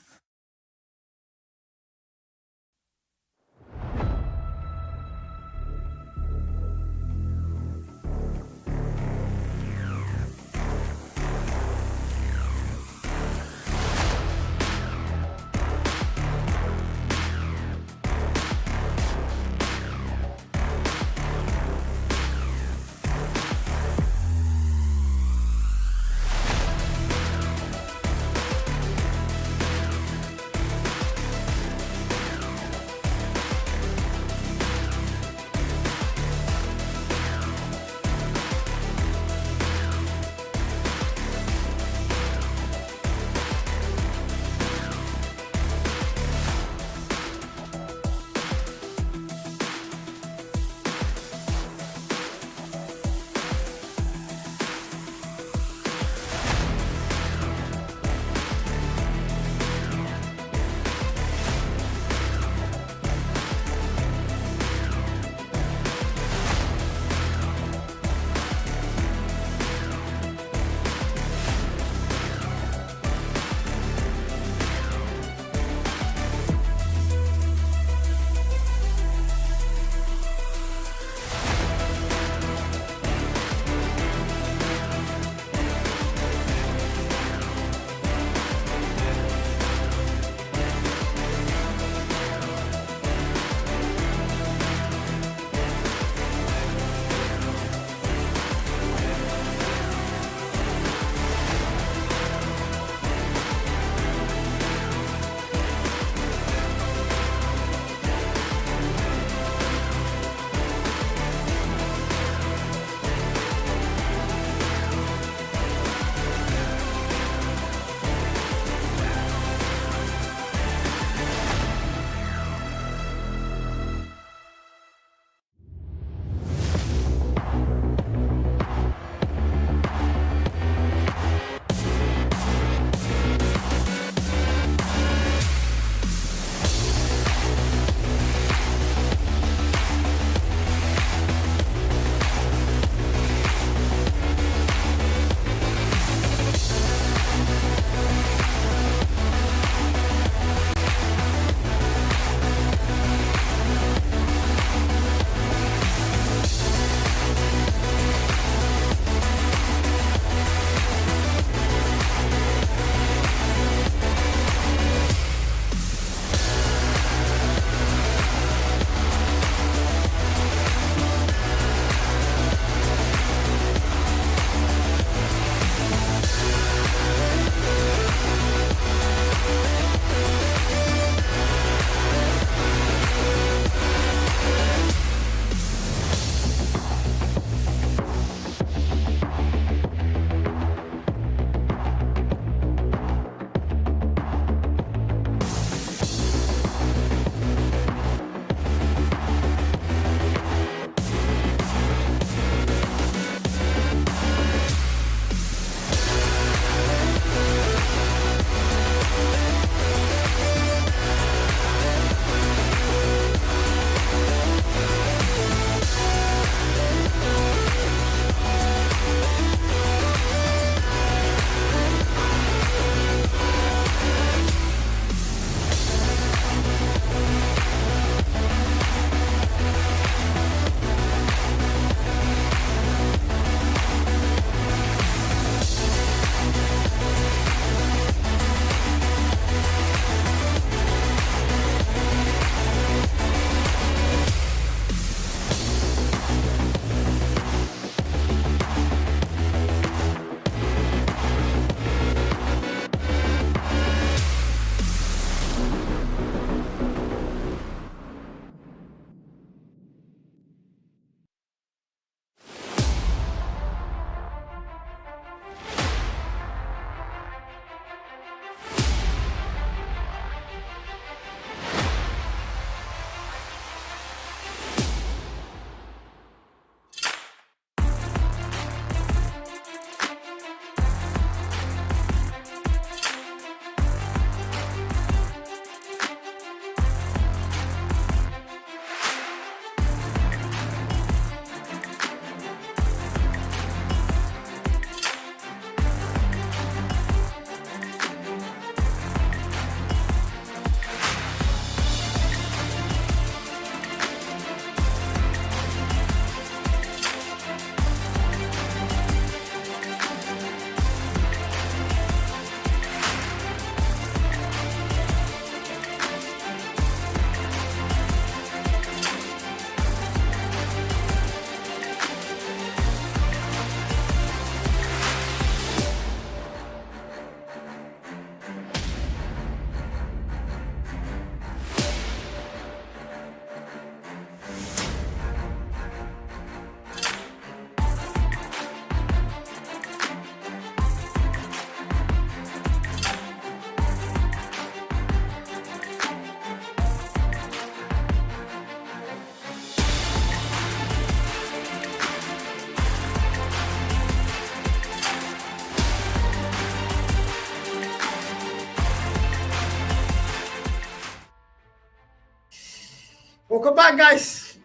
Welcome back, guys.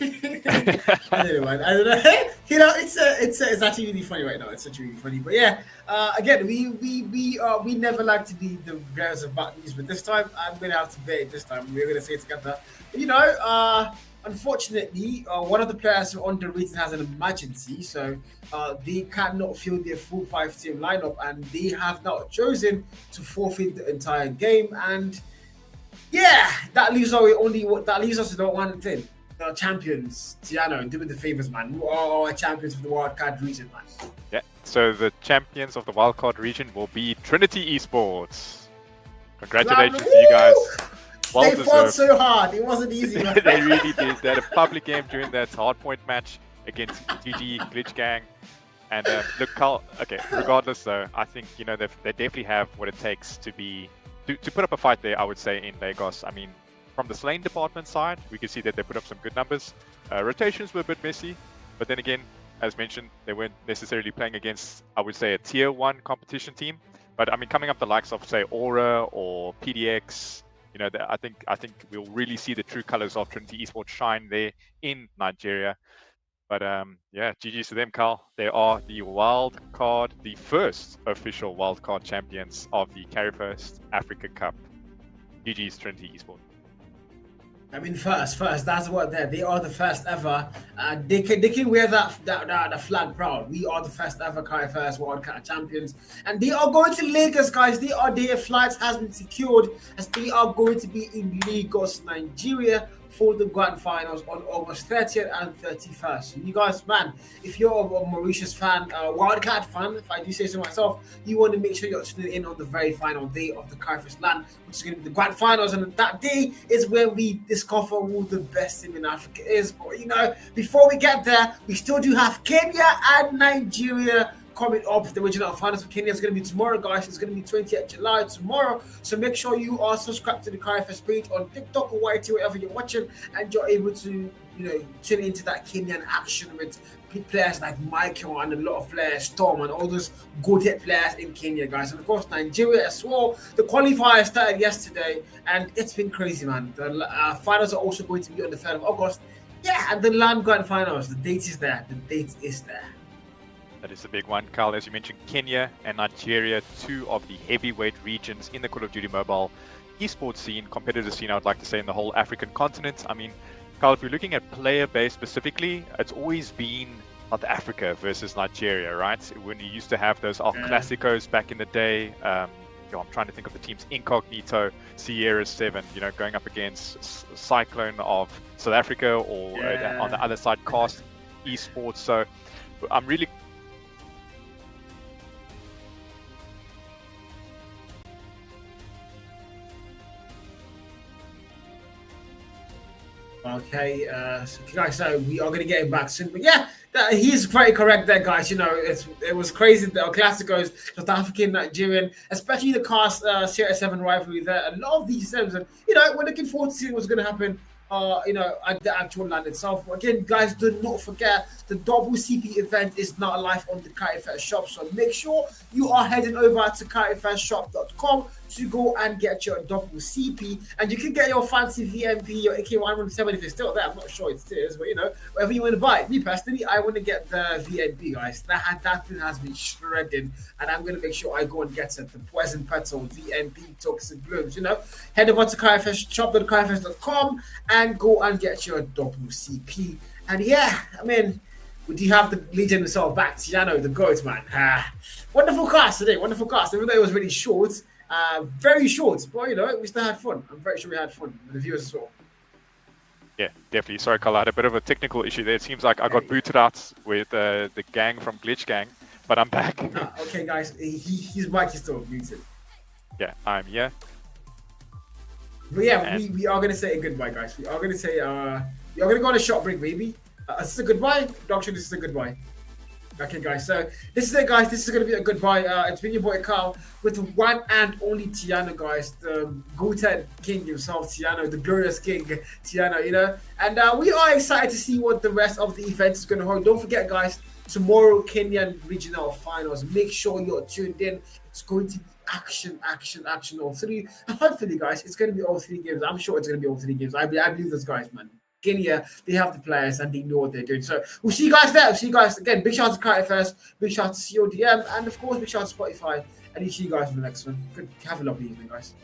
I don't know. You know, it's actually really funny right now. It's actually really funny. But yeah, again, we never like to be the bearers of bad news, but this time I'm gonna have to bear it. This time we're gonna say it together. You know, unfortunately, one of the players on the region has an emergency, so they cannot field their full 5-team lineup, and they have now chosen to forfeit the entire game. And yeah, that leaves us with the one thing. The champions, Tiano, doing the favors, man. Who are our champions for the Wildcard region, man? Yeah, so the champions of the Wildcard region will be Trinity Esports. Congratulations to you guys. Well They fought so hard. It wasn't easy, man. They really did. They had a public game during that hardpoint match against GG Glitch Gang. And look, Carl, okay, regardless though, I think, you know, they definitely have what it takes to put up a fight there, I would say, in Lagos. I mean, from the Slain department side, we can see that they put up some good numbers. Rotations were a bit messy, but then again, as mentioned, they weren't necessarily playing against, I would say, a tier 1 competition team. But I mean, coming up the likes of, say, Aura or PDX, you know, I think we'll really see the true colors of Trinity Esports shine there in Nigeria. But yeah, GG's to them, Carl. They are the Wildcard, the first official Wildcard champions of the Carry1st Africa Cup. GG's Trinity Esports. I mean, first, that's what they are the first ever. They can wear that flag proud. We are the first ever Carry1st Wildcard champions, and they are going to Lagos, guys. Their flights has been secured, as they are going to be in Lagos, Nigeria, for the grand finals on August 30th and 31st. You guys, man, if you're a Mauritius fan, Wildcard fan, if I do say so myself, you want to make sure you're tuning in on the very final day of the Carry1st LAN, which is going to be the grand finals. And that day is where we discover who the best team in Africa is. But you know, before we get there, we still do have Kenya and Nigeria coming up. The regional finals for Kenya is going to be tomorrow, guys. It's going to be 20th July tomorrow. So make sure you are subscribed to the Carry1st page on TikTok or YT, wherever you're watching, and you're able to, you know, tune into that Kenyan action with players like Michael and a lot of players, Storm, and all those good-hit players in Kenya, guys. And of course, Nigeria as well. The qualifier started yesterday, and it's been crazy, man. The finals are also going to be on the 3rd of August. Yeah, and the land grand finals, the date is there. The date is there. That is a big one, Carl. As you mentioned, Kenya and Nigeria, 2 of the heavyweight regions in the Call of Duty Mobile esports scene, competitive scene, I would like to say, in the whole African continent. I mean, Carl, if we're looking at player base specifically, it's always been South Africa versus Nigeria, right? When you used to have those El Clasicos back in the day, I'm trying to think of the teams: Incognito, Sierra 7, you know, going up against Cyclone of South Africa, or on the other side, Cast Esports. So I'm really Okay, so guys, so we are going to get him back soon. But yeah, he's very correct there, guys. You know, it was crazy. The Classicos, South African, Nigerian, especially the Cast Sierra 7 rivalry there. A lot of these teams, and you know, we're looking forward to seeing what's going to happen. You know, at the actual land itself. Again, guys, do not forget the double CP event is now live on the Carry1st shop. So make sure you are heading over to Carry1stshop.com to go and get your double CP, and you can get your fancy VMP, your AK117 if it's still there. I'm not sure it still is, but you know, whatever you want to buy. Me personally, I want to get the VMP, guys. That thing has been shredding, and I'm going to make sure I go and get it. The Poison Petal VMP Toxic Blooms. You know, head over to Carry1stshop.com and go and get your double CP. And yeah, I mean, we do have the legend himself back, Tiano, the GOAT, man. Wonderful cast today, wonderful cast. Even though it was really short, very short, but you know, we still had fun. I'm very sure we had fun with the viewers as well. Yeah, definitely. Sorry, Carl, I had a bit of a technical issue there. It seems like I got booted out with the gang from Glitch Gang, but I'm back. Okay, guys, his mic is still muted. Yeah, I'm here. But yeah, we are going to say a goodbye, guys. We are going to say, we are going to go on a short break, baby. Is this a goodbye? Doctor, this is a goodbye. Okay, guys, so this is it, guys. This is going to be a goodbye. It's been your boy Carl with the one and only Tiano, guys, the goated king himself, Tiano, the glorious king, Tiano, you know. And we are excited to see what the rest of the event is going to hold. Don't forget, guys, tomorrow, Kenyan regional finals. Make sure you're tuned in. It's going to be action, all three. And hopefully, guys, it's going to be all 3 games. I'm sure it's going to be all 3 games. I believe those guys, man. Guinea, they have the players and they know what they're doing. So we'll see you guys there. We'll see you guys again. Big shout out to Carry1st, big shout out to CODM, and of course, big shout out to Spotify. And we'll see you guys in the next one. Good. Have a lovely evening, guys.